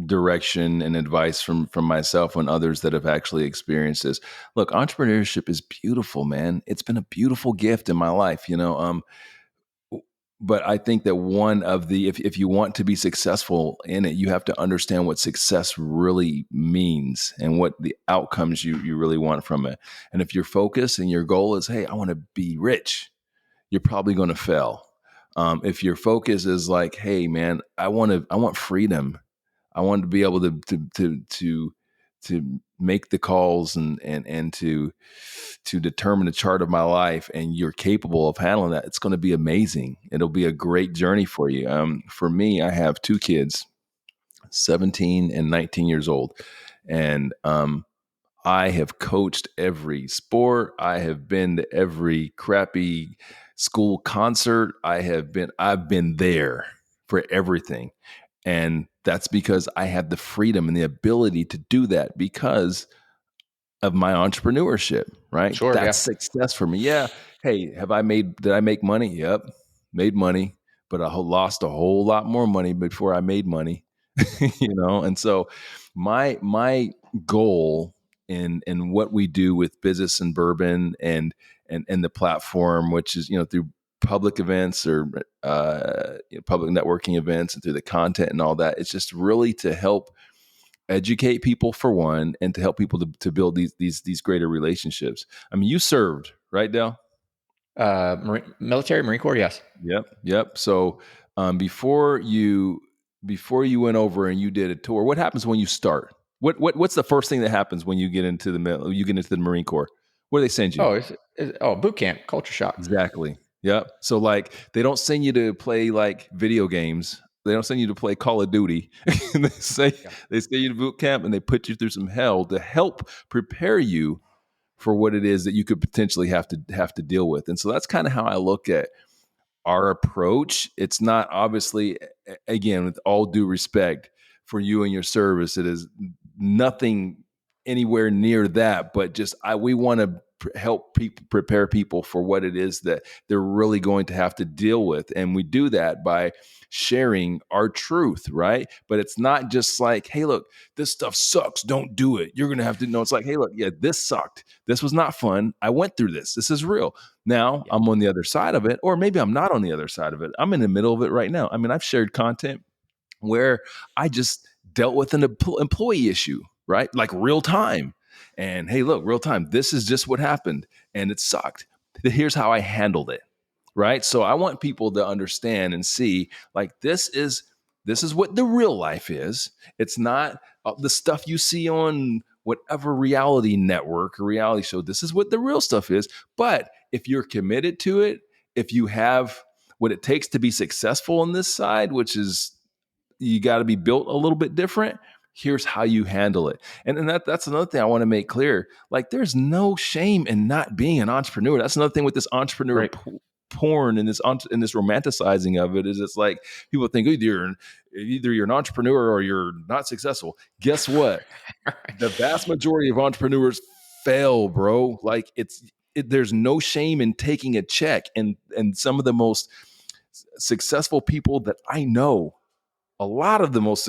direction and advice from myself and others that have actually experienced this. Look, entrepreneurship is beautiful, man. It's been a beautiful gift in my life, but I think that one of the, if you want to be successful in it, you have to understand what success really means and what the outcomes you really want from it. And if your focus and your goal is, hey, I want to be rich, you're probably going to fail. If your focus is like, hey, man, I want freedom. I want to be able to make the calls and to determine the chart of my life, and you're capable of handling that, it's going to be amazing. It'll be a great journey for you. For me, I have two kids, 17 and 19 years old. And I have coached every sport. I have been to every crappy school concert. I've been there for everything. And that's because I have the freedom and the ability to do that because of my entrepreneurship, right? Sure. That's Yeah. success for me. Yeah. Hey, did I make money? Yep. Made money, but I lost a whole lot more money before I made money, And so my goal in what we do with Business and Bourbon and the platform, which is, through public events or public networking events and through the content and all that, it's just really to help educate people for one, and to help people to build these greater relationships. I mean, you served, right, Dale? Military, Marine Corps. Yes. Yep. So before you went over and you did a tour, what happens when you start? What's the first thing that happens when you get into the Marine Corps? Where do they send you? Boot camp, culture shock. Exactly. Yep. So like, they don't send you to play like video games. They don't send you to play Call of Duty. They send you to boot camp, and they put you through some hell to help prepare you for what it is that you could potentially have to deal with. And so that's kind of how I look at our approach. It's not, obviously, again, with all due respect for you and your service, it is nothing anywhere near that, but just we want to help people, prepare people for what it is that they're really going to have to deal with. And we do that by sharing our truth, right? But it's not just like, hey, look, this stuff sucks, don't do it, you're going to have to know. It's like, hey, look, yeah, this sucked, this was not fun, I went through this is real. Now I'm on the other side of it, or maybe I'm not on the other side of it, I'm in the middle of it right now. I mean, I've shared content where I just dealt with an employee issue, right? Like real time. And hey, look, real time, this is just what happened and it sucked. Here's how I handled it, right? So I want people to understand and see, like, this is what the real life is. It's not the stuff you see on whatever reality network or reality show. This is what the real stuff is. But if you're committed to it, if you have what it takes to be successful on this side, which is, you got to be built a little bit different, here's how you handle it. And that's another thing I want to make clear. Like, there's no shame in not being an entrepreneur. That's another thing with this entrepreneur porn and this romanticizing of it, is it's like people think either you're an entrepreneur or you're not successful. Guess what? The vast majority of entrepreneurs fail, bro. Like, there's no shame in taking a check. And some of the most successful people that I know, a lot of the most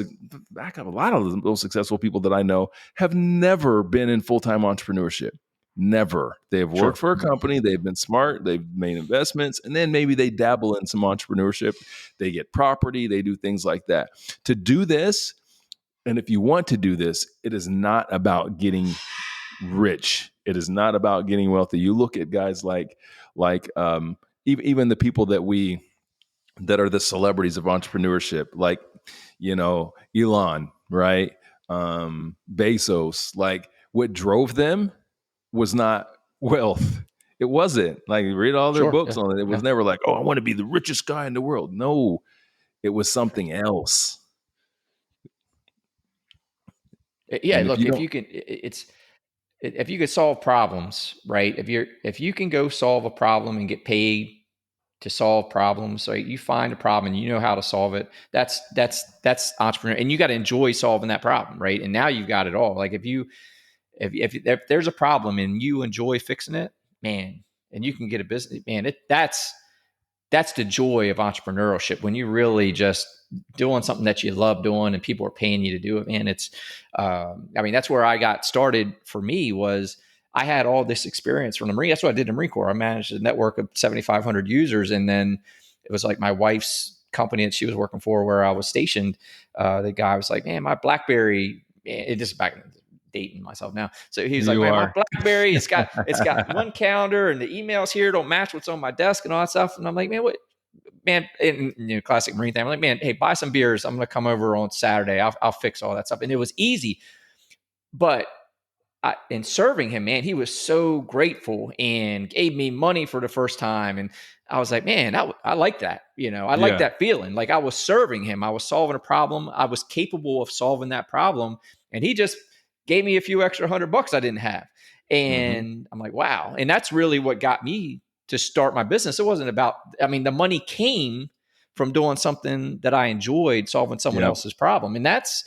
successful people that I know have never been in full-time entrepreneurship. Never. They have worked for a company. They've been smart. They've made investments, and then maybe they dabble in some entrepreneurship. They get property. They do things like that. To do this, and if you want to do this, it is not about getting rich. It is not about getting wealthy. You look at guys like even the people that are the celebrities of entrepreneurship, like, Elon, right? Bezos, like, what drove them was not wealth. It wasn't like, read all their books on it. It was never like, oh, I want to be the richest guy in the world. No, it was something else. Yeah. Look, if you could solve problems, right? If you can go solve a problem and get paid to solve problems, right? You find a problem and you know how to solve it. That's entrepreneur, and you got to enjoy solving that problem, right? And now you've got it all. Like, if there's a problem and you enjoy fixing it, man, and you can get a business, man, that's the joy of entrepreneurship, when you really just doing something that you love doing and people are paying you to do it, man. It's, I mean, that's where I got started. For me, was I had all this experience from the Marine. That's what I did in the Marine Corps. I managed a network of 7,500 users. And then it was like my wife's company that she was working for, where I was stationed. The guy was like, man, my BlackBerry, it just back dating myself now. So he's like, man, my BlackBerry, it's got one calendar and the emails here don't match what's on my desk and all that stuff. And I'm like, man, what, man, and, classic Marine thing. I'm like, man, hey, buy some beers. I'm going to come over on Saturday. I'll fix all that stuff. And it was easy. but in serving him, man, he was so grateful and gave me money for the first time. And I was like, man, I like that. I like that feeling. Like I was serving him. I was solving a problem. I was capable of solving that problem. And he just gave me a few extra $100 I didn't have. And I'm like, wow. And that's really what got me to start my business. It wasn't about, the money came from doing something that I enjoyed, solving someone else's problem. And that's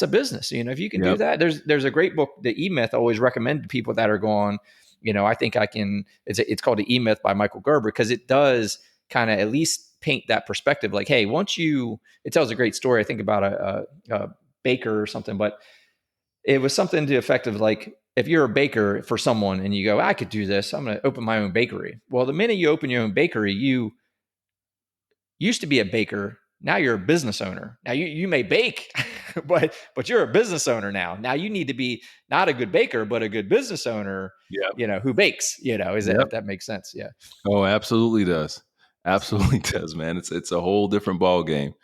a business. If you can do that, there's a great book, The E-Myth, I always recommend to people that are going, I think I can, it's called The E-Myth by Michael Gerber, because it does kind of at least paint that perspective. Like, hey, it tells a great story. I think about a baker or something, but it was something to the effect of like, if you're a baker for someone and you go, I could do this, I'm going to open my own bakery. Well, the minute you open your own bakery, you used to be a baker. Now you're a business owner. Now you may bake, but you're a business owner now. Now you need to be not a good baker, but a good business owner, who bakes, if that makes sense. Yeah. Oh, absolutely does. Absolutely does, man. It's a whole different ball game.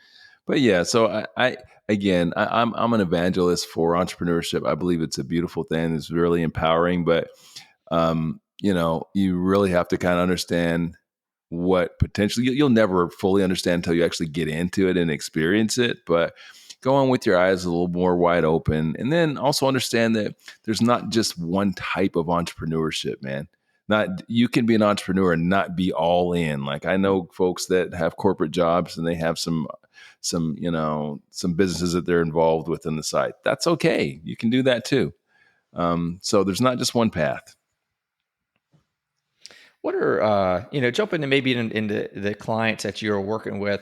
But yeah, so I'm an evangelist for entrepreneurship. I believe it's a beautiful thing. It's really empowering, but you really have to kind of understand what potentially you'll never fully understand until you actually get into it and experience it. But go on with your eyes a little more wide open, and then also understand that there's not just one type of entrepreneurship, man. You can be an entrepreneur and not be all in. Like I know folks that have corporate jobs and they have some businesses that they're involved with in the site. That's okay. You can do that too. So there's not just one path. What are, jumping into the clients that you're working with,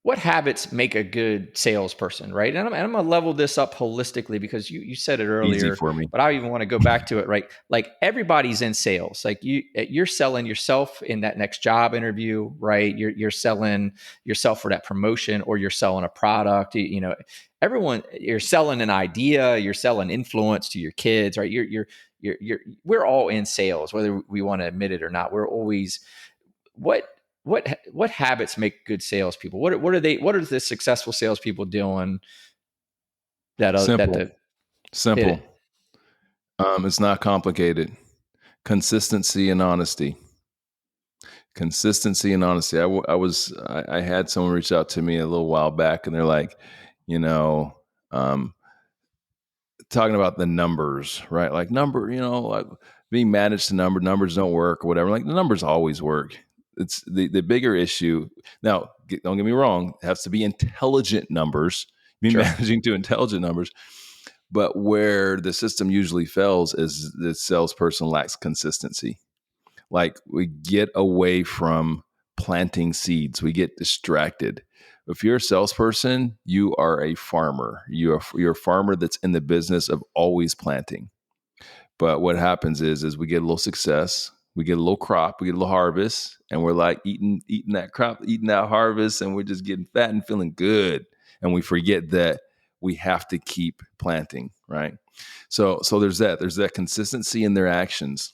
what habits make a good salesperson, right? And I'm going to level this up holistically because you said it earlier. Easy for me. But I even want to go back to it, right? Like everybody's in sales. Like you're selling yourself in that next job interview, right? You're selling yourself for that promotion, or you're selling a product. You're selling an idea. You're selling influence to your kids, right? We're all in sales, whether we want to admit it or not. We're always what habits make good salespeople? What are they? What are the successful salespeople doing? Simple. It's not complicated. Consistency and honesty. I had someone reach out to me a little while back, and they're like, talking about the numbers, right? Like like being managed to numbers don't work or whatever. Like the numbers always work. It's the bigger issue. Now, don't get me wrong. It has to be intelligent numbers. Managing to intelligent numbers. But where the system usually fails is the salesperson lacks consistency. Like we get away from planting seeds. We get distracted. If you're a salesperson, you are a farmer. You're a farmer that's in the business of always planting. But what happens is we get a little success, we get a little crop, we get a little harvest, and we're like eating that crop, eating that harvest, and we're just getting fat and feeling good. And we forget that we have to keep planting, right? So there's that consistency in their actions.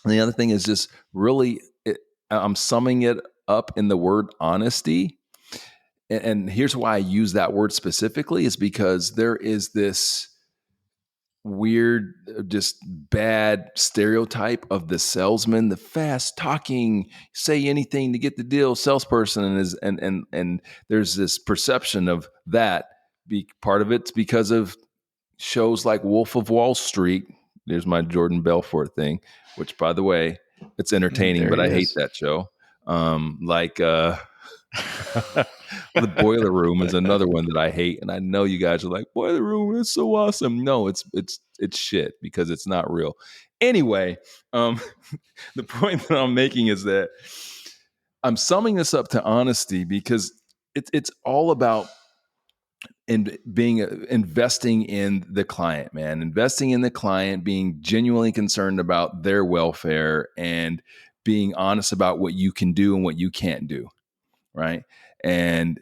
And the other thing is just really, I'm summing it up in the word honesty. And here's why I use that word specifically is because there is this weird, just bad stereotype of the salesman, the fast talking, say anything to get the deal salesperson, and there's this perception of that. Part of it's because of shows like Wolf of Wall Street. There's my Jordan Belfort thing, which, by the way, it's entertaining, but I hate that show. The Boiler Room is another one that I hate, and I know you guys are like, Boiler Room is so awesome. No, it's shit because it's not real. Anyway, the point that I'm making is that I'm summing this up to honesty because it's all about investing in the client, man. Investing in the client, being genuinely concerned about their welfare, and being honest about what you can do and what you can't do. Right. And,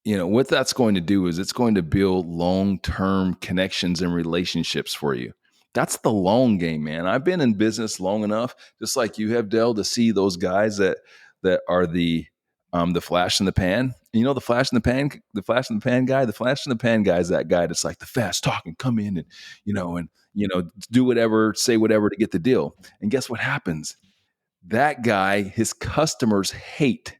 what that's going to do is it's going to build long-term connections and relationships for you. That's the long game, man. I've been in business long enough, just like you have, Del, to see those guys that are the The flash in the pan. The flash in the pan, the flash in the pan guy is that guy that's like the fast talking, come in and, do whatever, say whatever to get the deal. And guess what happens? That guy, his customers hate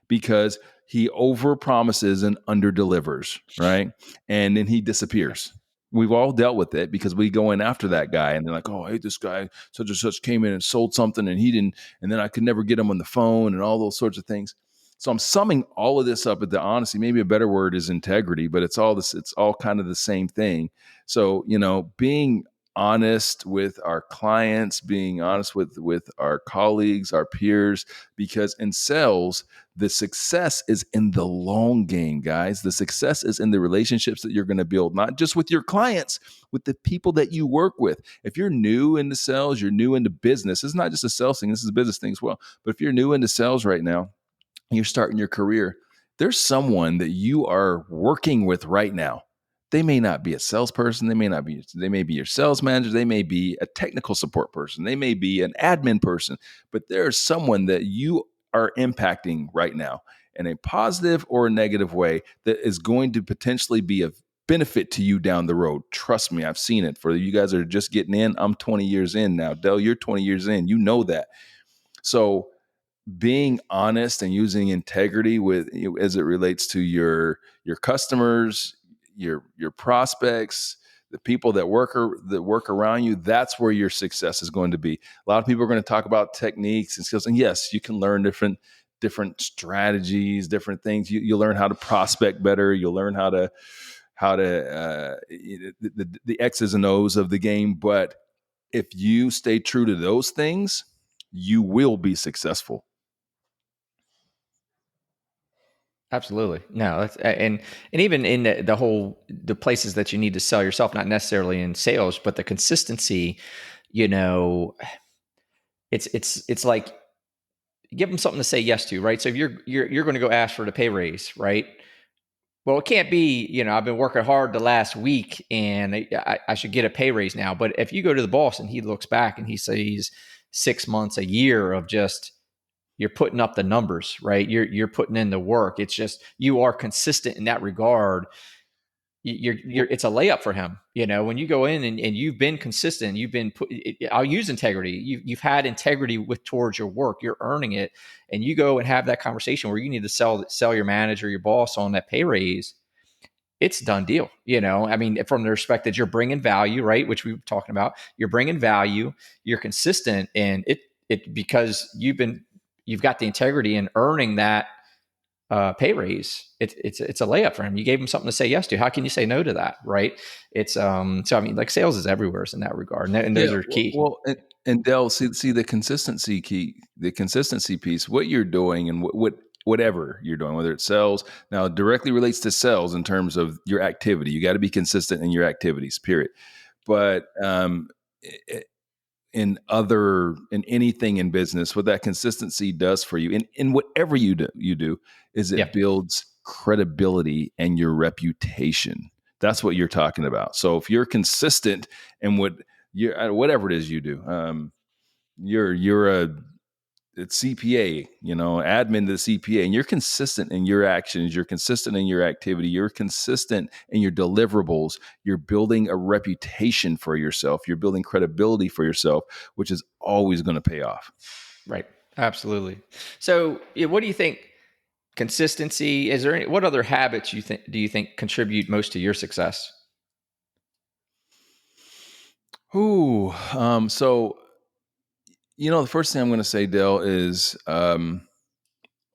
because he over promises and under delivers, right? And then he disappears. We've all dealt with it because we go in after that guy and they're like, oh, I hate this guy, such and such came in and sold something and he didn't, and then I could never get him on the phone and all those sorts of things. So I'm summing all of this up at the honesty. Maybe a better word is integrity, but it's all kind of the same thing. So, being honest with our clients, being honest with our colleagues, our peers, because in sales, the success is in the long game, guys. The success is in the relationships that you're going to build, not just with your clients, with the people that you work with. If you're new into sales, you're new into business. It's not just a sales thing, this is a business thing as well. But if you're new into sales right now, you're starting your career, there's someone that you are working with right now. They may not be a salesperson. They may be your sales manager. They may be a technical support person. They may be an admin person, but there's someone that you are impacting right now in a positive or a negative way that is going to potentially be of benefit to you down the road. Trust me, I've seen it. For you guys that are just getting in, I'm 20 years in now. Del, you're 20 years in. You know that. So being honest and using integrity with as it relates to your customers, your prospects, the people that work around you, that's where your success is going to be. A lot of people are going to talk about techniques and skills, and yes, you can learn different strategies, different things. You learn how to prospect better. You'll learn how to the X's and O's of the game. But if you stay true to those things, you will be successful. Absolutely. No, that's, and even in the places that you need to sell yourself, not necessarily in sales, but the consistency, it's like give them something to say yes to, right? So if you're going to go ask for the pay raise, right? Well, it can't be, I've been working hard the last week and I should get a pay raise now. But if you go to the boss and he looks back and he sees 6 months, a year of just, you're putting up the numbers, right? You're putting in the work. It's just, you are consistent in that regard. It's a layup for him. When you go in and you've been consistent, I'll use integrity. You've had integrity towards your work. You're earning it, and you go and have that conversation where you need to sell your manager, your boss on that pay raise. It's a done deal. I mean, from the respect that you're bringing value, right? Which we were talking about. You're bringing value. You're consistent, and it because you've got the integrity in earning that pay raise. It's a layup for him. You gave him something to say yes to. How can you say no to that, right? It's so I mean, like sales is everywhere in that regard, and those are key. Well, and Del, see the consistency piece. What you're doing and whatever you're doing, whether it's sales, now it directly relates to sales in terms of your activity. You got to be consistent in your activities, period. But in anything in business, what that consistency does for you in whatever you do is it builds credibility and your reputation. That's what you're talking about. So if you're consistent in whatever it is you do, you're a CPA, admin to the CPA, and you're consistent in your actions, you're consistent in your activity, you're consistent in your deliverables, you're building a reputation for yourself, you're building credibility for yourself, which is always going to pay off. Right. Absolutely. So what do you think? Consistency. What other habits do you think contribute most to your success? So the first thing I'm going to say, Dale, is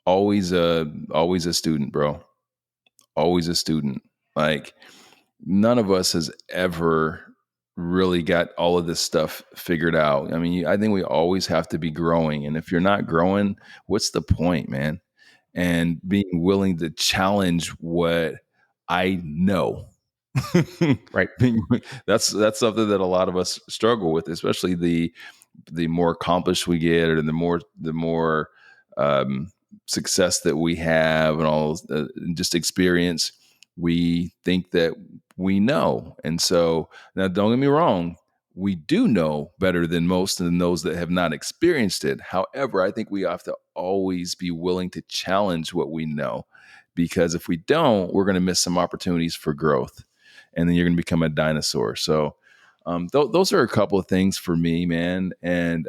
always a student, bro. Always a student. Like none of us has ever really got all of this stuff figured out. I mean, I think we always have to be growing. And if you're not growing, what's the point, man? And being willing to challenge what I know. Right. That's something that a lot of us struggle with, especially the more accomplished we get, or the more success that we have, and all just experience. We think that we know, and so now don't get me wrong. we do know better than most and those that have not experienced it. However, I think we have to always be willing to challenge what we know, because if we don't, we're going to miss some opportunities for growth, and then you're going to become a dinosaur. So those are a couple of things for me, man. And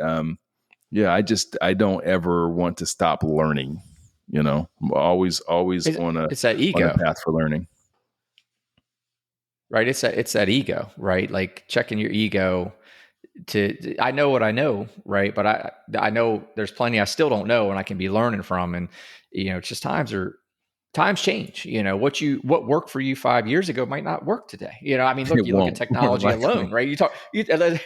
yeah, I don't ever want to stop learning. I'm always on a It's that ego, path for learning. right? It's that ego, right? Like checking your ego I know what I know, right? But I know there's plenty I still don't know and I can be learning from. And, it's just times change. What worked for you 5 years ago might not work today. I mean, look, It you look at won't, more technology likely. alone, right?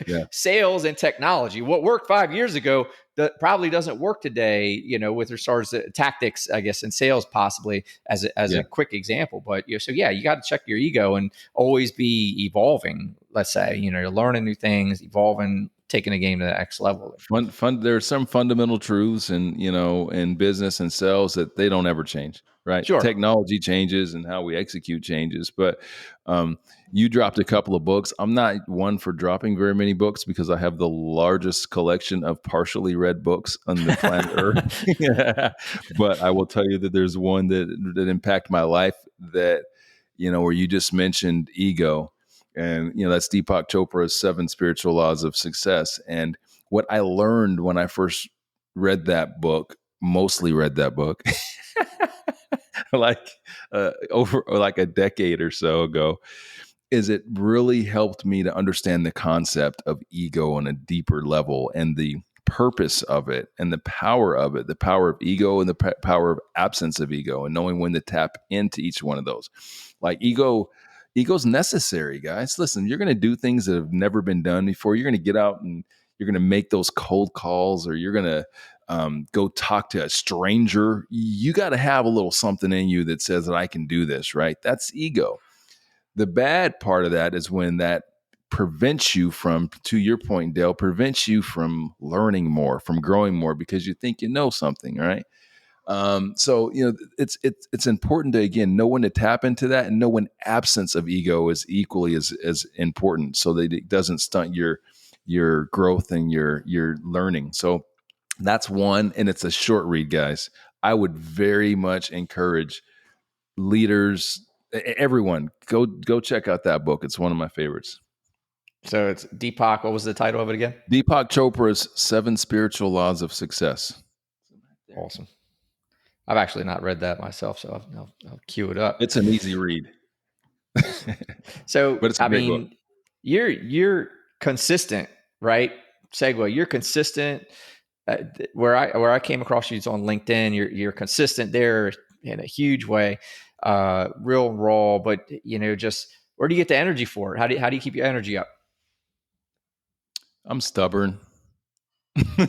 Yeah. Sales and technology. What worked 5 years ago that probably doesn't work today, with regards to tactics, I guess, in sales, possibly as a quick example. But so you got to check your ego and always be evolving. Let's say, you're learning new things, evolving, taking a game to the next level. There are some fundamental truths in business and sales that they don't ever change, right? Sure. Technology changes and how we execute changes. But you dropped a couple of books. I'm not one for dropping very many books because I have the largest collection of partially read books on the planet Earth. But I will tell you that there's one that impacted my life that, where you just mentioned ego. And, that's Deepak Chopra's 7 Spiritual Laws of Success. And what I learned when I first mostly read that book, like over like a decade or so ago, is it really helped me to understand the concept of ego on a deeper level and the purpose of it and the power of it, the power of ego and the power of absence of ego, and knowing when to tap into each one of those. Like ego's necessary, guys. Listen, you're going to do things that have never been done before. You're going to get out and you're going to make those cold calls, or you're going to go talk to a stranger. You got to have a little something in you that says that I can do this, right? That's ego. The bad part of that is when that prevents you from, to your point, Dale, prevents you from learning more, from growing more, because you think you know something, right? So it's important to, again, know when to tap into that and know when absence of ego is equally as important, so that it doesn't stunt your growth and your learning. So that's one, and it's a short read, guys. I would very much encourage leaders, everyone, go check out that book. It's one of my favorites. So it's Deepak. What was the title of it again? Deepak Chopra's 7 Spiritual Laws of Success. Awesome. I've actually not read that myself, so I'll cue it up. It's an easy read. So, but it's a great book. You're consistent, right? Segue. You're consistent. Where I came across you is on LinkedIn. You're consistent there in a huge way, real raw. But just where do you get the energy for it? How do you keep your energy up? I'm stubborn.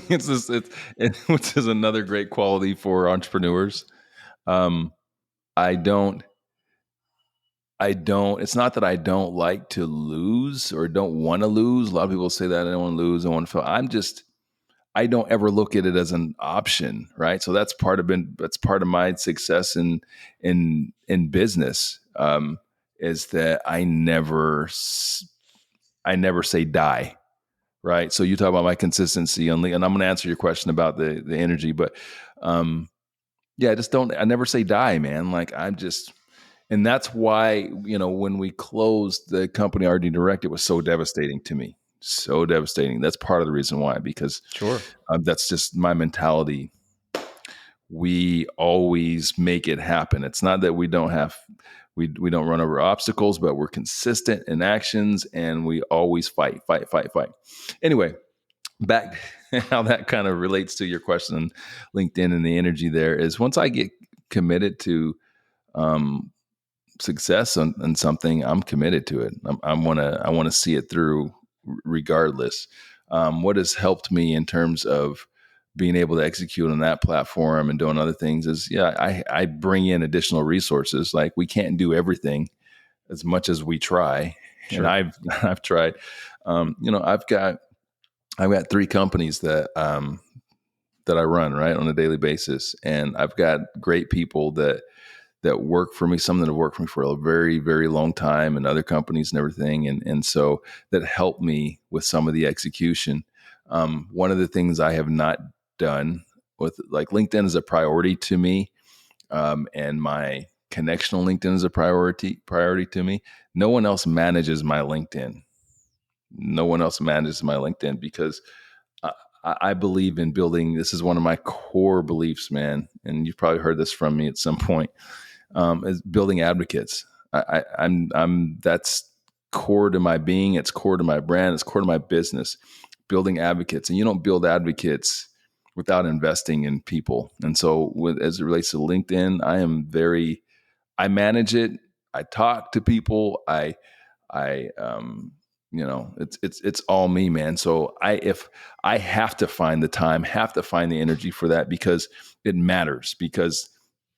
Which is another great quality for entrepreneurs. It's not that I don't like to lose or don't want to lose. A lot of people say that I don't want to lose. I want to fail. I don't ever look at it as an option, right? So that's part of my success in business, is that I never say die. Right. So you talk about my consistency and I'm going to answer your question about the energy, but I never say die, man. Like and that's why, when we closed the company RD Direct, it was so devastating to me. So devastating. That's part of the reason why, because sure, that's just my mentality. We always make it happen. It's not that we don't run over obstacles, but we're consistent in actions, and we always fight. Anyway, back how that kind of relates to your question on LinkedIn and the energy there is, once I get committed to success on something, I'm committed to it. I want to see it through regardless. What has helped me in terms of being able to execute on that platform and doing other things is, I bring in additional resources. Like, we can't do everything as much as we try. Sure. And I've tried. I've got 3 companies that I run, right, on a daily basis, and I've got great people that that work for me, some that have worked for me for a very, very long time, and other companies and everything. And so that helped me with some of the execution. One of the things I have not done with, like, LinkedIn is a priority to me. And my connection on LinkedIn is a priority to me. No one else manages my LinkedIn. Because I believe in building. This is one of my core beliefs, man. And you've probably heard this from me at some point. Is building advocates. I'm that's core to my being. It's core to my brand. It's core to my business. Building advocates, and you don't build advocates without investing in people. And so, as it relates to LinkedIn, I manage it. I talk to people. It's all me, man. So if I have to find the time, have to find the energy for that, because it matters, because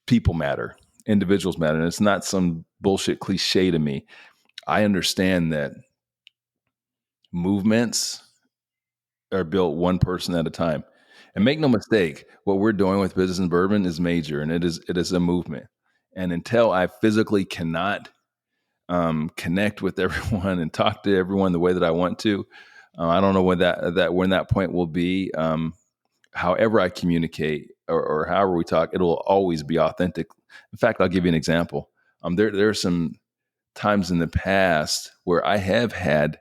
people matter, individuals matter. And it's not some bullshit cliche to me. I understand that movements are built one person at a time. And make no mistake, what we're doing with Business and Bourbon is major, and it is a movement. And until I physically cannot connect with everyone and talk to everyone the way that I want to, I don't know when that point will be. However I communicate, or however we talk, it will always be authentic. In fact, I'll give you an example. There are some times in the past where I've had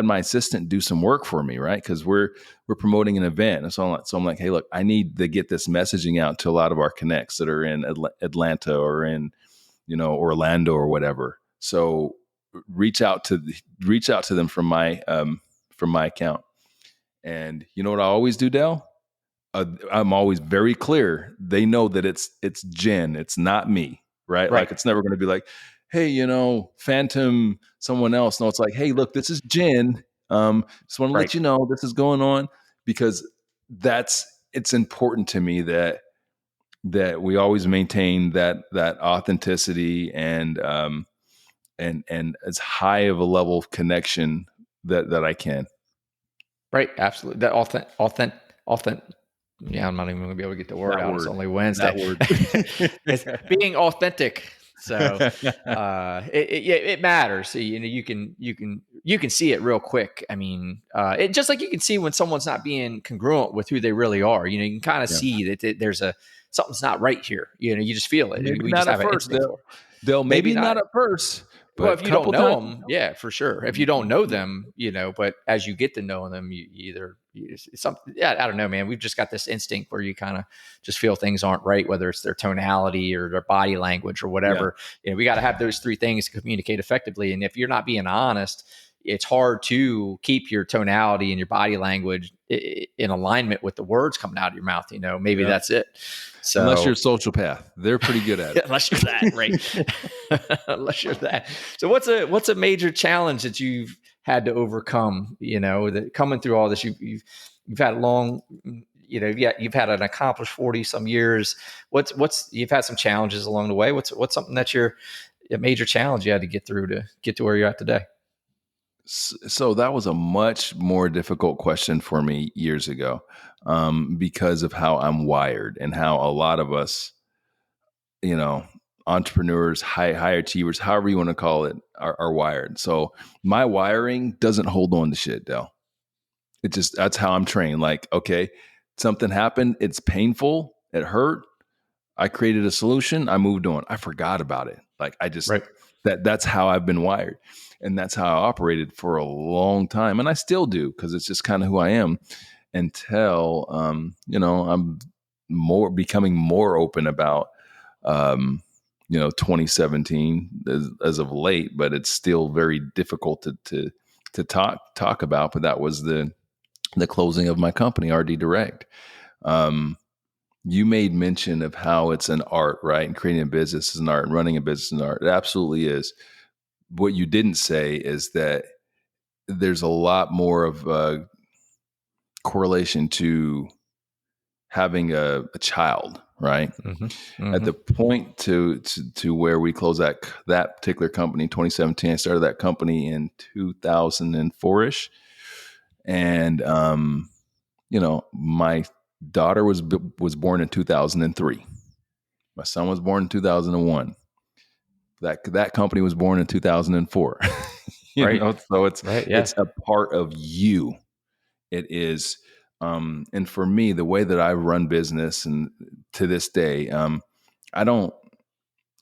my assistant do some work for me, right? Because we're promoting an event, and so I'm like, hey, look, I need to get this messaging out to a lot of our connects that are in Atlanta or in Orlando or whatever. So reach out to them from my account. And you know what I always do, Dale? I'm always very clear. They know that it's Jen. It's not me, right? Like, it's never going to be like, hey, Phantom, someone else. No, it's like, hey, look, this is Jen. Just want to let you know this is going on, because it's important to me that we always maintain that authenticity and as high of a level of connection that I can. Right. Absolutely. That authentic. Yeah, I'm not even going to be able to get the word out. It's only Wednesday. It's being authentic. So it matters. So, you can see it real quick. I mean, it just like you can see when someone's not being congruent with who they really are. You can kind of see that there's something's not right here. You just feel it. Maybe not at first. They'll maybe not at first. Well, if you don't know them, yeah, for sure. If you don't know them, but as you get to know them, I don't know, man. We've just got this instinct where you kind of just feel things aren't right, whether it's their tonality or their body language or whatever. Yeah. We got to have those three things to communicate effectively. And if you're not being honest, it's hard to keep your tonality and your body language in alignment with the words coming out of your mouth. Maybe that's it. So, unless you're a sociopath, they're pretty good at it. Unless you're that, right? Unless you're that. So what's a major challenge that you've had to overcome? That coming through all this, you've had a long, you've had an accomplished 40 some years. You've had some challenges along the way. What's something that's a major challenge you had to get through to get to where you're at today? So that was a much more difficult question for me years ago, because of how I'm wired and how a lot of us, entrepreneurs, high achievers, however you want to call it, are wired. So my wiring doesn't hold on to shit, Del. That's how I'm trained. Like, okay, something happened. It's painful. It hurt. I created a solution. I moved on. I forgot about it. Like, that's how I've been wired. And that's how I operated for a long time. And I still do, because it's just kind of who I am, until, I'm becoming more open about, 2017 as of late, but it's still very difficult to talk about. But that was the closing of my company, RD Direct. You made mention of how it's an art, right? And creating a business is an art, and running a business is an art. It absolutely is. What you didn't say is that there's a lot more of a correlation to having a child, right? Mm-hmm. Mm-hmm. At the point to where we closed that particular company in 2017, I started that company in 2004-ish. And, my daughter was born in 2003. My son was born in 2001. That company was born in 2004. So it's a part of you. It is, and for me, the way that I run business, and to this day,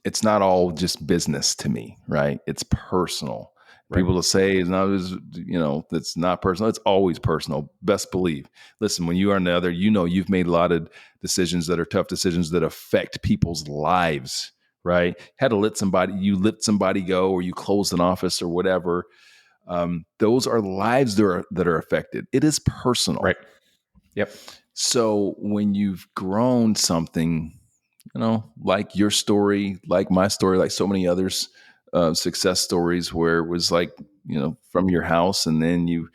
it's not all just business to me, right? It's personal. Right. People will say that's not personal. It's always personal. Best believe. Listen, when you are another, you've made a lot of decisions that are tough decisions that affect people's lives, right? Had to let somebody go, or you closed an office or whatever. Those are lives that are affected. It is personal. Right. Yep. So when you've grown something, like your story, like my story, like so many others, success stories where it was like, from your house, and then you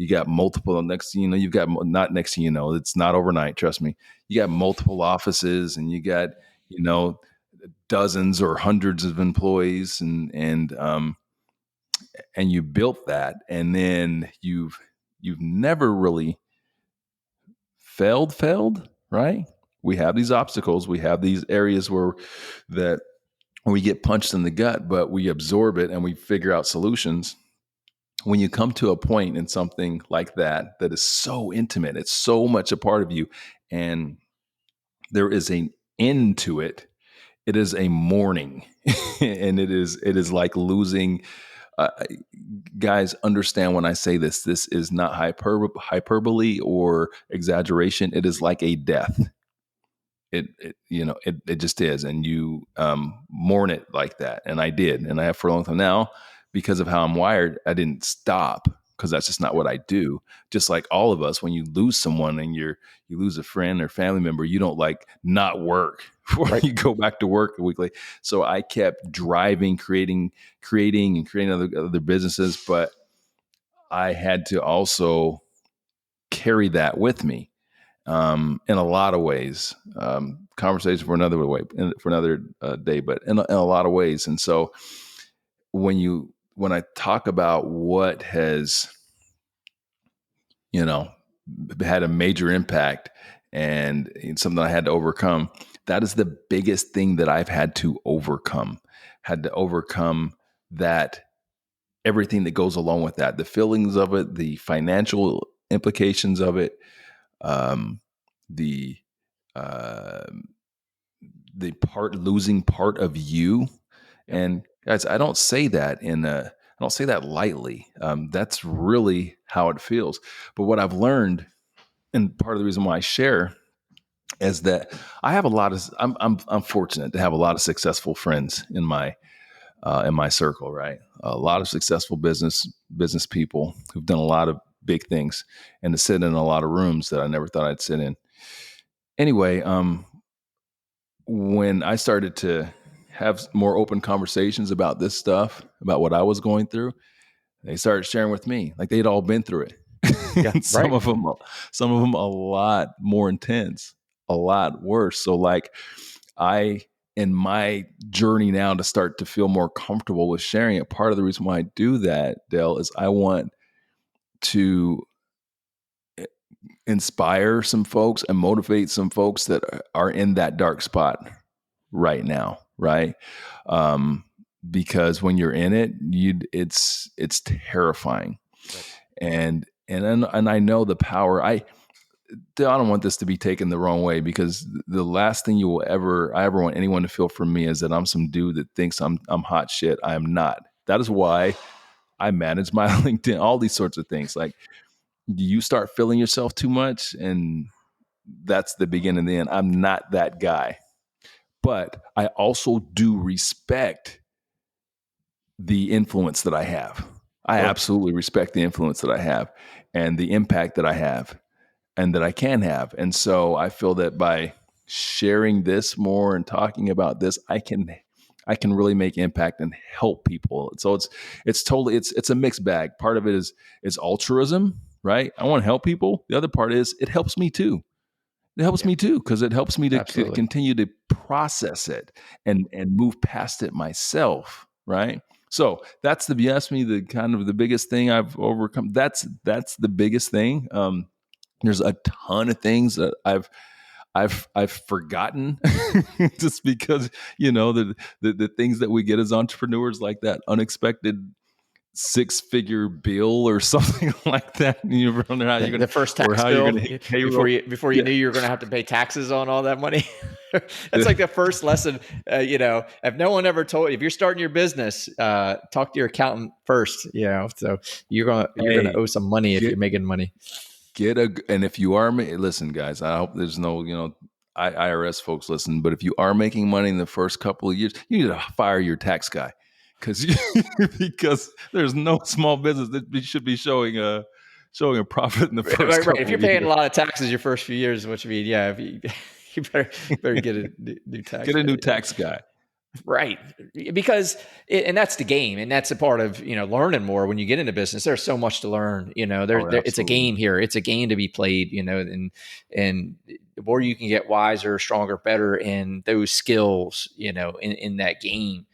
got multiple, next thing you've got, not next thing it's not overnight, trust me. You got multiple offices, and you got, dozens or hundreds of employees, and you built that, and then you've never really failed, right? We have these obstacles, we have these areas where we get punched in the gut, but we absorb it and we figure out solutions. When you come to a point in something like that is so intimate, it's so much a part of you, and there is an end to it. It is a mourning, and it is like losing. Guys, understand when I say this. This is not hyperbole or exaggeration. It is like a death. It just is, and you mourn it like that. And I did, and I have for a long time now. Because of how I'm wired, I didn't stop, because that's just not what I do. Just like all of us, when you lose someone and you lose a friend or family member, you don't like not work before you go back to work a week later. So I kept driving, creating other businesses, but I had to also carry that with me in a lot of ways. Conversation for another day, but in a lot of ways. And so when I talk about what has, had a major impact and something I had to overcome, that is the biggest thing that I've had to overcome. That, everything that goes along with that, the feelings of it, the financial implications of it, the losing part of you. And guys, I don't say that lightly. That's really how it feels. But what I've learned, and part of the reason why I share, is that I have I'm fortunate to have a lot of successful friends in my circle, right? A lot of successful business people who've done a lot of big things, and to sit in a lot of rooms that I never thought I'd sit in. Anyway, when I started to have more open conversations about this stuff, about what I was going through, they started sharing with me like they'd all been through it. Yeah, some of them a lot more intense, a lot worse. So like in my journey now to start to feel more comfortable with sharing it, part of the reason why I do that, Dale, is I want to inspire some folks and motivate some folks that are in that dark spot right now, right? Because when you're in it, it's terrifying, right. And I know the power. I don't want this to be taken the wrong way, because the last thing I ever want anyone to feel from me is that I'm some dude that thinks I'm hot shit. I am not. That is why I manage my LinkedIn, all these sorts of things. Like, you start feeling yourself too much, and that's the beginning and the end. I'm not that guy. But I also do respect the influence that I have. I absolutely respect the influence that I have and the impact that I have and that I can have. And so I feel that by sharing this more and talking about this, I can really make impact and help people. So it's a mixed bag. Part of it is altruism, right? I want to help people. The other part is it helps me too. It helps me too, because it helps me to continue to process it and move past it myself, right? So that's you asked me the kind of the biggest thing I've overcome. That's the biggest thing. There's a ton of things that I've forgotten just because, the things that we get as entrepreneurs, like that unexpected 6-figure bill or something like that. You never know how you're going the to, first or tax how you're bill going to hit payroll. before you Yeah. knew you were going to have to pay taxes on all that money. That's like the first lesson. If no one ever told you, if you're starting your business, talk to your accountant first. So you're gonna owe some money if you're making money. And if you are, listen, guys, I hope there's no, IRS folks listen, but if you are making money in the first couple of years, you need to fire your tax guy because there's no small business that should be showing a profit in the first right. couple If you're of paying years. a lot of taxes your first few years, which means, you better get a new tax. Get a new tax guy. Right. Because, and that's the game. And that's a part of, learning more when you get into business. There's so much to learn, it's a game here. It's a game to be played, and the more you can get wiser, stronger, better in those skills, in that game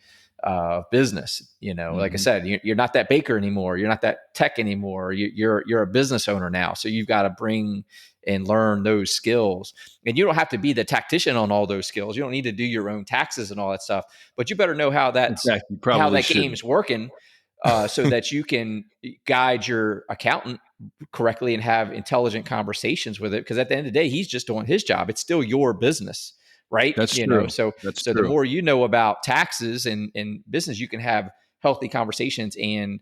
business, like I said, you're not that baker anymore. You're not that tech anymore. You're a business owner now. So you've got to bring and learn those skills. And you don't have to be the tactician on all those skills. You don't need to do your own taxes and all that stuff, but you better know how how that game's working, so that you can guide your accountant correctly and have intelligent conversations with it. Because at the end of the day, he's just doing his job. It's still your business, right? That's true. So true. The more you know about taxes and business, you can have healthy conversations and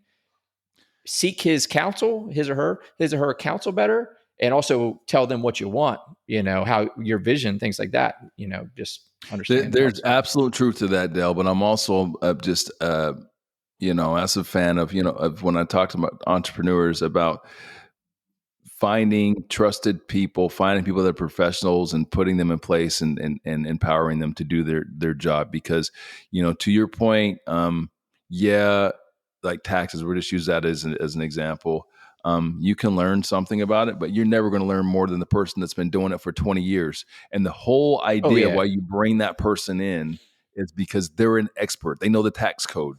seek his or her counsel better, and also tell them what you want, how your vision, things like that, just understand. There's absolute truth to that, Dale, but I'm also just, as a fan of when I talk to my entrepreneurs about finding trusted people, finding people that are professionals and putting them in place and empowering them to do their job. Because, to your point, like taxes, we'll just use that as an example. You can learn something about it, but you're never going to learn more than the person that's been doing it for 20 years. And the whole idea why you bring that person in is because they're an expert. They know the tax code.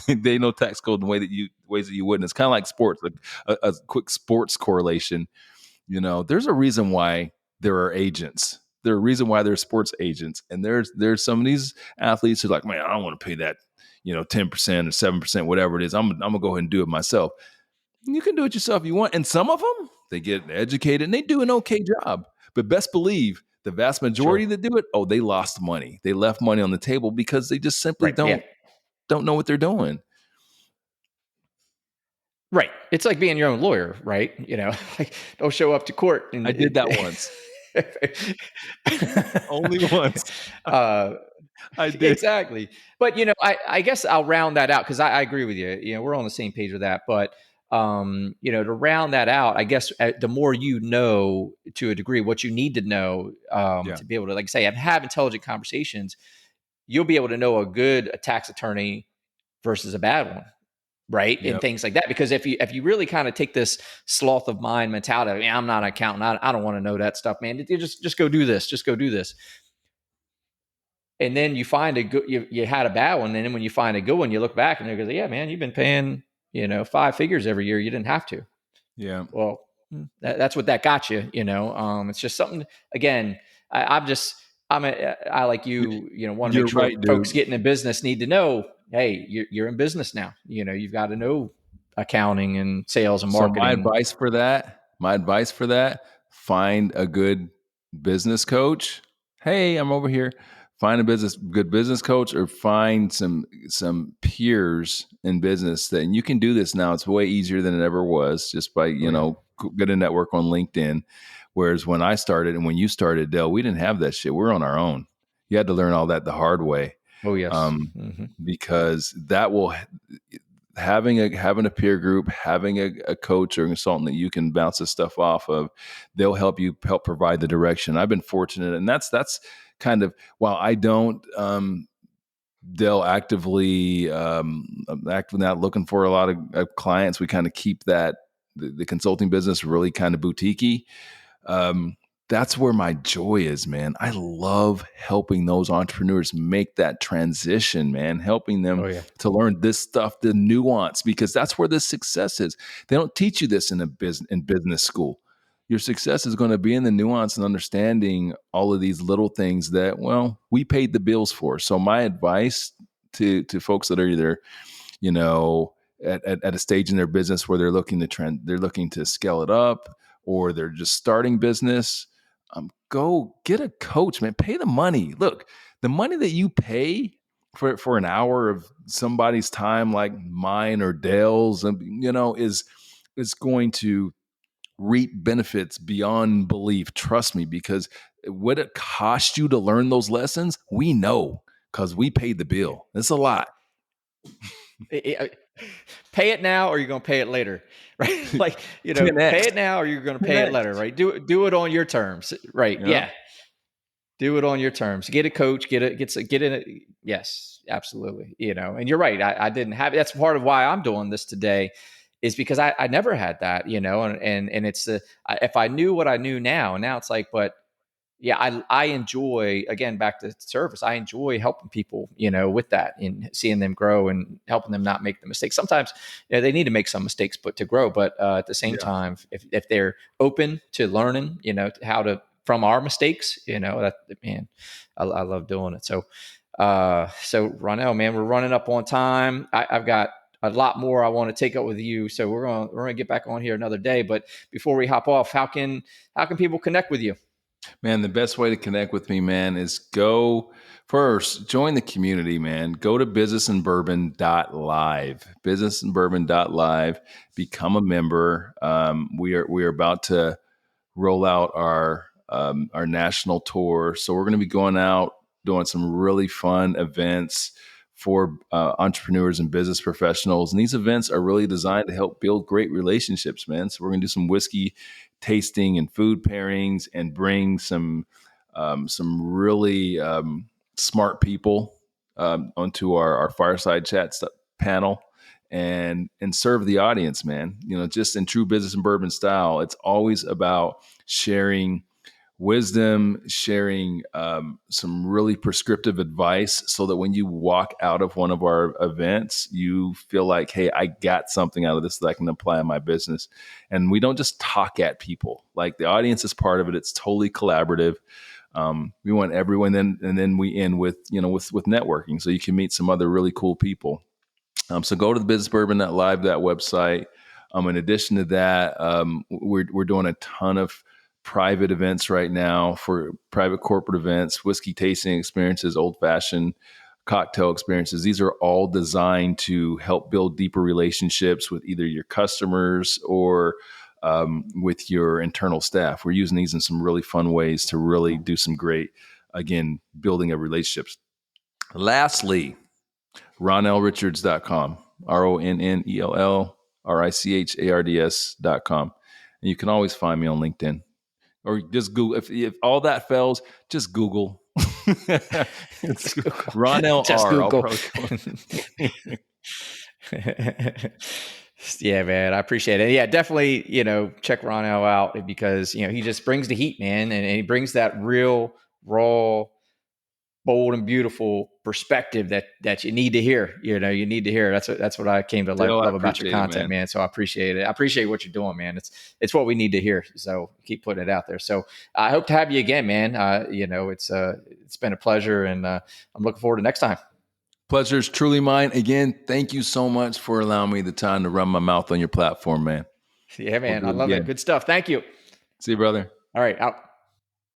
They know tax code in ways that you wouldn't. It's kind of like sports, like a quick sports correlation. There's a reason why there are agents. There's a reason why there's sports agents. And there's some of these athletes who are like, man, I don't want to pay that, 10% or 7%, whatever it is. I'm going to go ahead and do it myself. You can do it yourself if you want. And some of them, they get educated and they do an okay job. But best believe the vast majority that do it, they lost money. They left money on the table because they just simply don't know what they're doing. Right. It's like being your own lawyer, right? Like, don't show up to court. And I did that once. Only once. I did. Exactly. But, I guess I'll round that out because I agree with you. We're on the same page with that. But, to round that out, I guess the more you know to a degree what you need to know to be able to, like I say, have intelligent conversations, you'll be able to know a tax attorney versus a bad one. Right. Yep. And things like that. Because if you really kind of take this sloth of mind mentality, I'm not an accountant, I don't want to know that stuff, man. You just go do this. Just go do this. And then you find you had a bad one. And then when you find a good one, you look back and you go, yeah, man, you've been paying, 5 figures every year. You didn't have to. Yeah. Well, that's what that got you, it's just something, again, I like you, want to make sure folks getting in business need to know, hey, you're in business now. You've got to know accounting and sales and marketing. So my advice for that, find a good business coach. Hey, I'm over here. Find a good business coach, or find some peers in business that, and you can do this now. It's way easier than it ever was, just by, get a network on LinkedIn. Whereas when I started and when you started, Dale, we didn't have that shit. We're on our own. You had to learn all that the hard way. Oh yes. Because that will, having a peer group, having a coach or a consultant that you can bounce this stuff off of, they'll help provide the direction. I've been fortunate, and that's kind of, while I don't, Dale, actively not looking for a lot of clients, we kind of keep that the consulting business really kind of boutiquey. That's where my joy is, man. I love helping those entrepreneurs make that transition, man, helping them to learn this stuff, the nuance, because that's where the success is. They don't teach you this in business school. your success is going to be in the nuance and understanding all of these little things that, well, we paid the bills for. So my advice to folks that are either, at a stage in their business where they're looking to scale it up, or they're just starting business, go get a coach, man. Pay the money. Look, the money that you pay for an hour of somebody's time, like mine or Dale's, is going to reap benefits beyond belief. Trust me, because what it cost you to learn those lessons, we know, because we paid the bill. It's a lot. Pay it now, or you're going to pay it later, right? Like, pay it now, or you're going to pay it later, right? Do it on your terms, right? Yeah. Do it on your terms. Get a coach. Get in it. Yes, absolutely. And you're right. I didn't have. That's part of why I'm doing this today, is because I never had that. And it's if I knew what I knew now it's like, but yeah, I enjoy, again, back to service. I enjoy helping people, with that, and seeing them grow and helping them not make the mistakes. Sometimes they need to make some mistakes, but to grow. But at the same time, if they're open to learning, how to from our mistakes, that, man, I love doing it. So Ronnell, man, we're running up on time. I've got a lot more I want to take up with you. So we're gonna get back on here another day. But before we hop off, how can people connect with you? Man, the best way to connect with me, man, is join the community, man. Go to businessandbourbon.live, businessandbourbon.live, become a member. We are about to roll out our national tour. So we're going to be going out doing some really fun events for entrepreneurs and business professionals. And these events are really designed to help build great relationships, man. So we're going to do some whiskey tasting and food pairings, and bring some really smart people onto our fireside chat panel, and serve the audience, man. Just in true business and bourbon style, it's always about sharing wisdom, sharing some really prescriptive advice, so that when you walk out of one of our events, you feel like, hey, I got something out of this that I can apply in my business. And we don't just talk at people. Like, the audience is part of it. It's totally collaborative. We want everyone, and then we end with with networking, so you can meet some other really cool people. So go to the businessbourbon.live, that website. In addition to that, we're doing a ton of private events right now, for private corporate events, whiskey tasting experiences, old-fashioned cocktail experiences. These are all designed to help build deeper relationships with either your customers or with your internal staff. We're using these in some really fun ways to really do some great, again, building of relationships. Lastly, RonnellRichards.com, RonnellRichards.com. And you can always find me on LinkedIn. Or just Google. If all that fails, just Google. It's Ronnell just R. Google. Yeah, man, I appreciate it. Yeah, definitely, check Ronnell out, because, he just brings the heat, man. And he brings that real, raw, bold and beautiful perspective that you need to hear. You need to hear. That's what I came to love about your content, man. So I appreciate it. I appreciate what you're doing, man. It's what we need to hear. So keep putting it out there. So I hope to have you again, man. It's been a pleasure, and I'm looking forward to next time. Pleasure is truly mine. Again, thank you so much for allowing me the time to run my mouth on your platform, man. Yeah, man. I love it. Good stuff. Thank you. See you, brother. All right. Out.